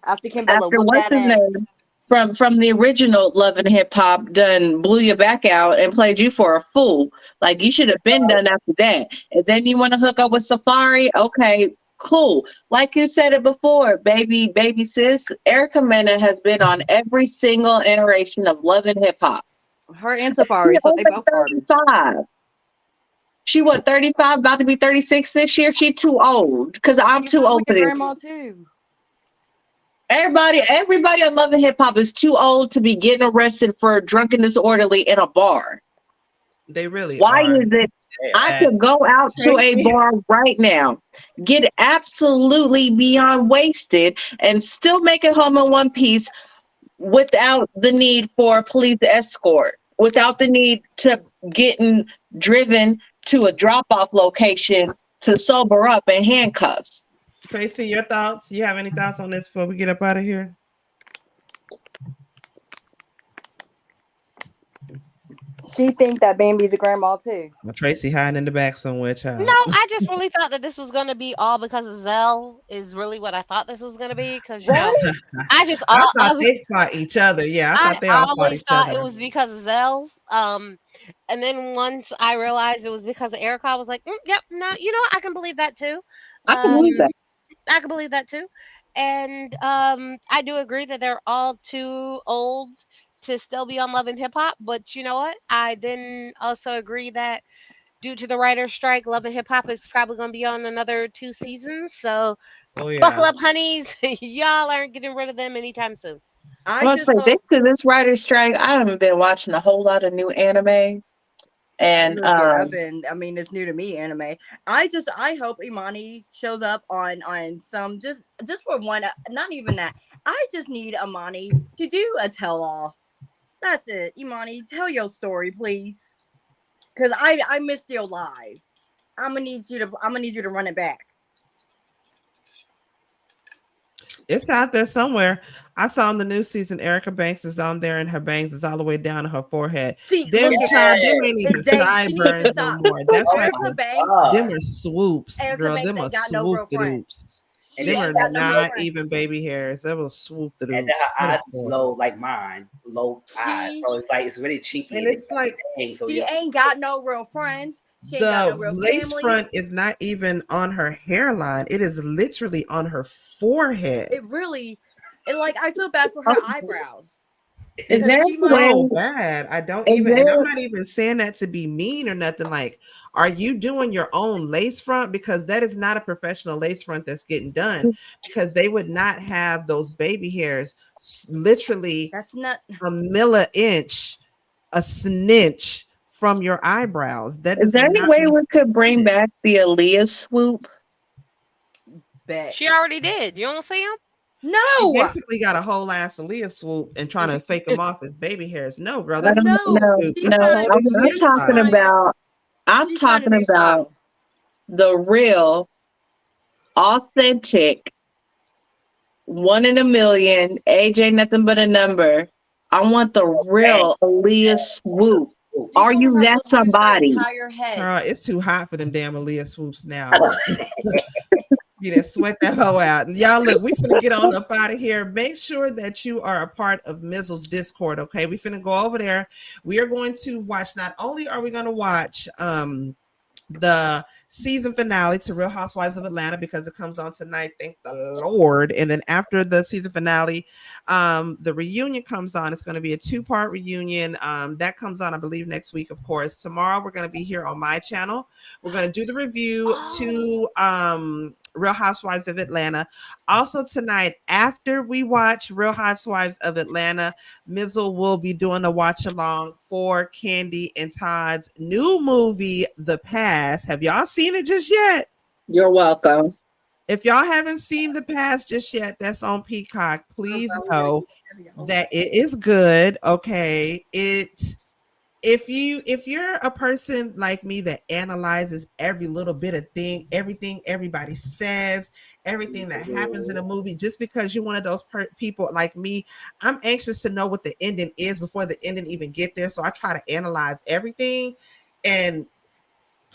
after Kimbella After whooped what's that his ass. name? From the original Love and Hip Hop done blew you back out and played you for a fool. Like you should have been done after that. And then you want to hook up with Safari? Okay, cool. Like you said it before, baby sis, Erica Mena has been on every single iteration of Love and Hip Hop. Her and She Safari, so they over both garbage. 35. She what 35, about to be 36 this year. She too old because I'm She too looks old like for a this. grandma too. Everybody on Love and Hip Hop is too old to be getting arrested for drunken disorderly in a bar. They really Why are. is it? I Sad. could go out to a Tracy. bar right now, get absolutely beyond wasted, and still make it home in one piece without the need for a police escort, without the need to getting driven to a drop-off location to sober up in handcuffs. Tracy, your thoughts? You have any thoughts on this before we get up out of here? She think that Bambi's a grandma too. Well, Tracy hiding in the back somewhere, No, child. I just really thought that this was gonna be all because of Zell. Is really what I thought this was gonna be. Because What? I just I all thought they fought each other. Yeah, I I thought they all fought always each thought it other. was because of Zell. And then once I realized it was because of Erica, I was like, yep, no, what? I can believe that too. I can believe Um, that. I can believe that too. And I do agree that they're all too old to still be on Love and Hip Hop. But you know what? I then also agree that due to the writer's strike, Love and Hip Hop is probably going to be on another 2 seasons. So Oh buckle yeah. up, honeys. Y'all aren't getting rid of them anytime soon. I I must just say, hope. thanks to this writer's strike, I haven't been watching a whole lot of new anime. And Look it, I mean, it's new to me, anime. I hope Imani shows up on some just for one. Not even that. I just need Imani to do a tell all. That's it, Imani. Tell your story, please, because I missed your live. I'm gonna need you to run it back. It's out there somewhere. I saw in the new season, Erica Banks is on there, and her bangs is all the way down to her forehead. See, Them look at child, them ain't even she needs to sideburns no stop. more. That's like Erica the Banks. them are swoops, Erica girl. Banks Them are ain't got no swoop real the friends. doops. She Them ain't are got no real not friends. even baby hairs. They will swoop the And doops. then her eyes is low like mine, low eyes. She So it's like it's really cheeky. And And it's like so she yeah. ain't got no real friends. She ain't got no the real lace family. front is not even on her hairline. It is literally on her forehead. It really, like I feel bad for her eyebrows. is It's there She a might. way? so bad. I don't Is even, and I'm there? not even saying that to be mean or nothing. Like, are you doing your own lace front? Because that is not a professional lace front that's getting done. Because they would not have those baby hairs literally That's not. a milli-inch, a snitch from your eyebrows. That Is does there any not way make we could bring sense. back the Aaliyah swoop? Bet. She already did. You don't see him? She No. basically got a whole ass Aaliyah swoop and trying to fake them off as baby hairs. No, girl, I that's a don't swoop, No. know. dude. She's That's a No, trying. whole different I'm She's talking hairstyle. trying. about. I'm She's trying to talking do about style. the real, authentic, one in a million. Age ain't nothing but a number. I want the Hey, real Aaliyah swoop. She's Are gonna you have that to lose her somebody? entire head. Girl, it's too hot for them damn Aaliyah swoops now. You didn't sweat that hoe out. Y'all, look, we finna get on up out of here. Make sure that you are a part of Mizzle's Discord, okay? We finna go over there. We are going to watch, not only are we going to watch the season finale to Real Housewives of Atlanta because it comes on tonight, thank the Lord. And then after the season finale, the reunion comes on. It's going to be a 2-part reunion. That comes on, I believe, next week, of course. Tomorrow we're going to be here on my channel. We're going to do the review to Real Housewives of Atlanta. Also tonight, after we watch Real Housewives of Atlanta, Mizzle will be doing a watch along for Candy and Todd's new movie, The Past. Have y'all seen it just yet? You're welcome. If y'all haven't seen The Past just yet, that's on Peacock. Please know that it is good. Okay. If you're a person like me that analyzes every little bit of thing, everything everybody says, everything that happens in a movie, just because you're one of those people like me, I'm anxious to know what the ending is before the ending even get there. So I try to analyze everything. And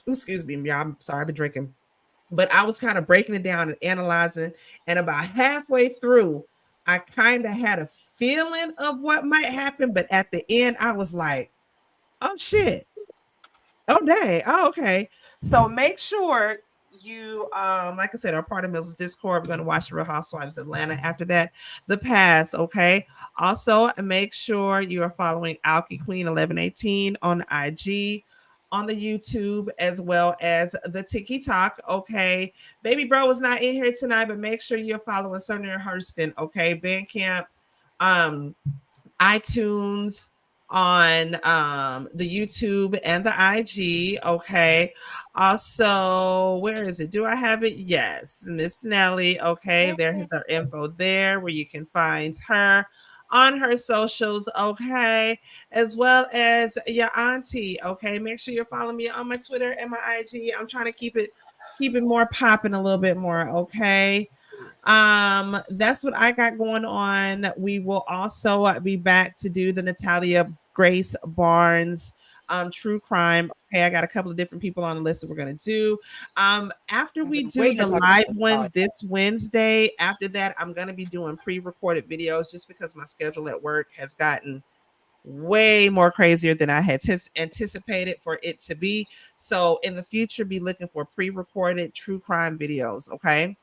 excuse me, y'all, I'm sorry, I've been drinking, but I was kind of breaking it down and analyzing, and about halfway through, I kind of had a feeling of what might happen, but at the end, I was like, oh shit. Oh dang. Oh, okay. So make sure you like I said, are part of Mills' Discord. We're gonna watch the Real Housewives of Atlanta after that. The Past, okay. Also, make sure you are following Alki Queen 1118 on IG, on the YouTube, as well as the TikTok. Okay. Baby bro was not in here tonight, but make sure you're following Sonia Hurston, okay. Bandcamp, iTunes, on the YouTube and the IG. Okay. Also, where is it? Do I have it? Yes, Miss Nelly. Okay, there is her info there where you can find her on her socials. Okay, as well as your auntie. Okay, make sure you're following me on my Twitter and my IG. I'm trying to keep it more popping a little bit more. Okay. That's what I got going on. We will also be back to do the Natalia Grace Barnes true crime. Okay, I got a couple of different people on the list that we're gonna do. After we been do waiting to the talk live about one this. this Wednesday, after that, I'm gonna be doing pre-recorded videos just because my schedule at work has gotten way more crazier than I had anticipated for it to be. So in the future, be looking for pre-recorded true crime videos. Okay.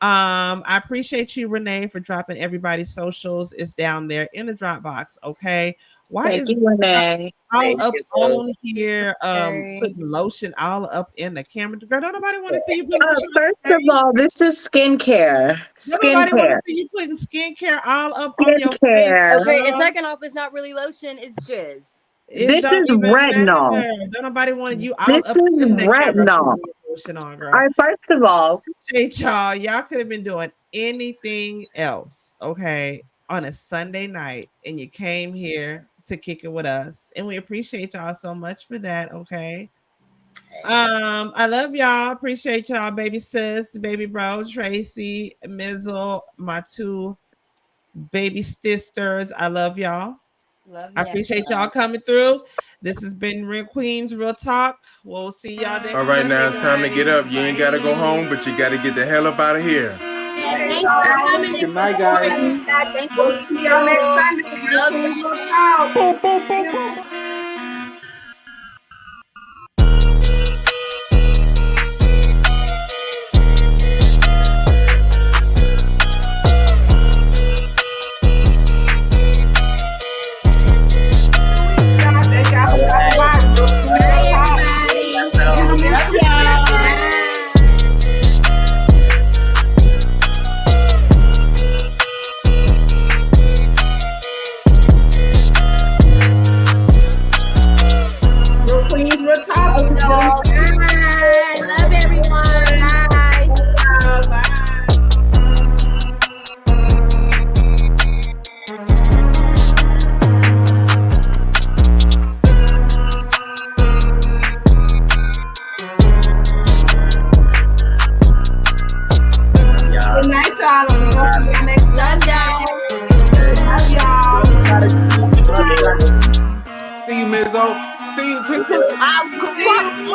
I appreciate you, Renee, for dropping everybody's socials. It's down there in the Dropbox. Okay. Why Thank is you, Renee. all Thank up you, boo. on here, Mary. putting lotion all up in the camera? Girl, don't nobody want to see you putting lotion on First your of face. all, this is skincare. Don't nobody want to Skincare. see you putting skincare all up on your face, Skincare. Okay, and girl. second off, it's not really lotion, it's jizz. It This don't is even retinol. matter. Don't nobody want you all This up is in the camera retinol. putting your lotion on, All girl. right, first of all, Appreciate y'all. Y'all could have been doing anything else, okay, on a Sunday night, and you came here to kick it with us, and we appreciate y'all so much for that. Okay. I love y'all. Appreciate y'all, baby sis, baby bro, Tracy, Mizzle, my two baby sisters. I love y'all. Love I ya. appreciate y'all coming through. This has been Real Queens, Real Talk. We'll see y'all next All right, now Sunday it's time to night. get up. You ain't got to go home, but you got to get the hell up out of here. Thanks for coming Good and night, guys. supporting. Thank We'll see y'all next you. Sunday. Real Love Queens you. will talk. Boop, boop, boop, boop. Y'all, thank y'all for stopping by. Real Queens will Bye, talk. everybody. See y'all next Love Sunday. y'all. Bye. Real Queens will talk. Love June y'all. 2nd. Bye. Love everyone. Bye. Bye. Good night, y'all. We're gonna see y'all next Love Sunday. y'all. Love y'all. See you, Mizzo. See you. See you.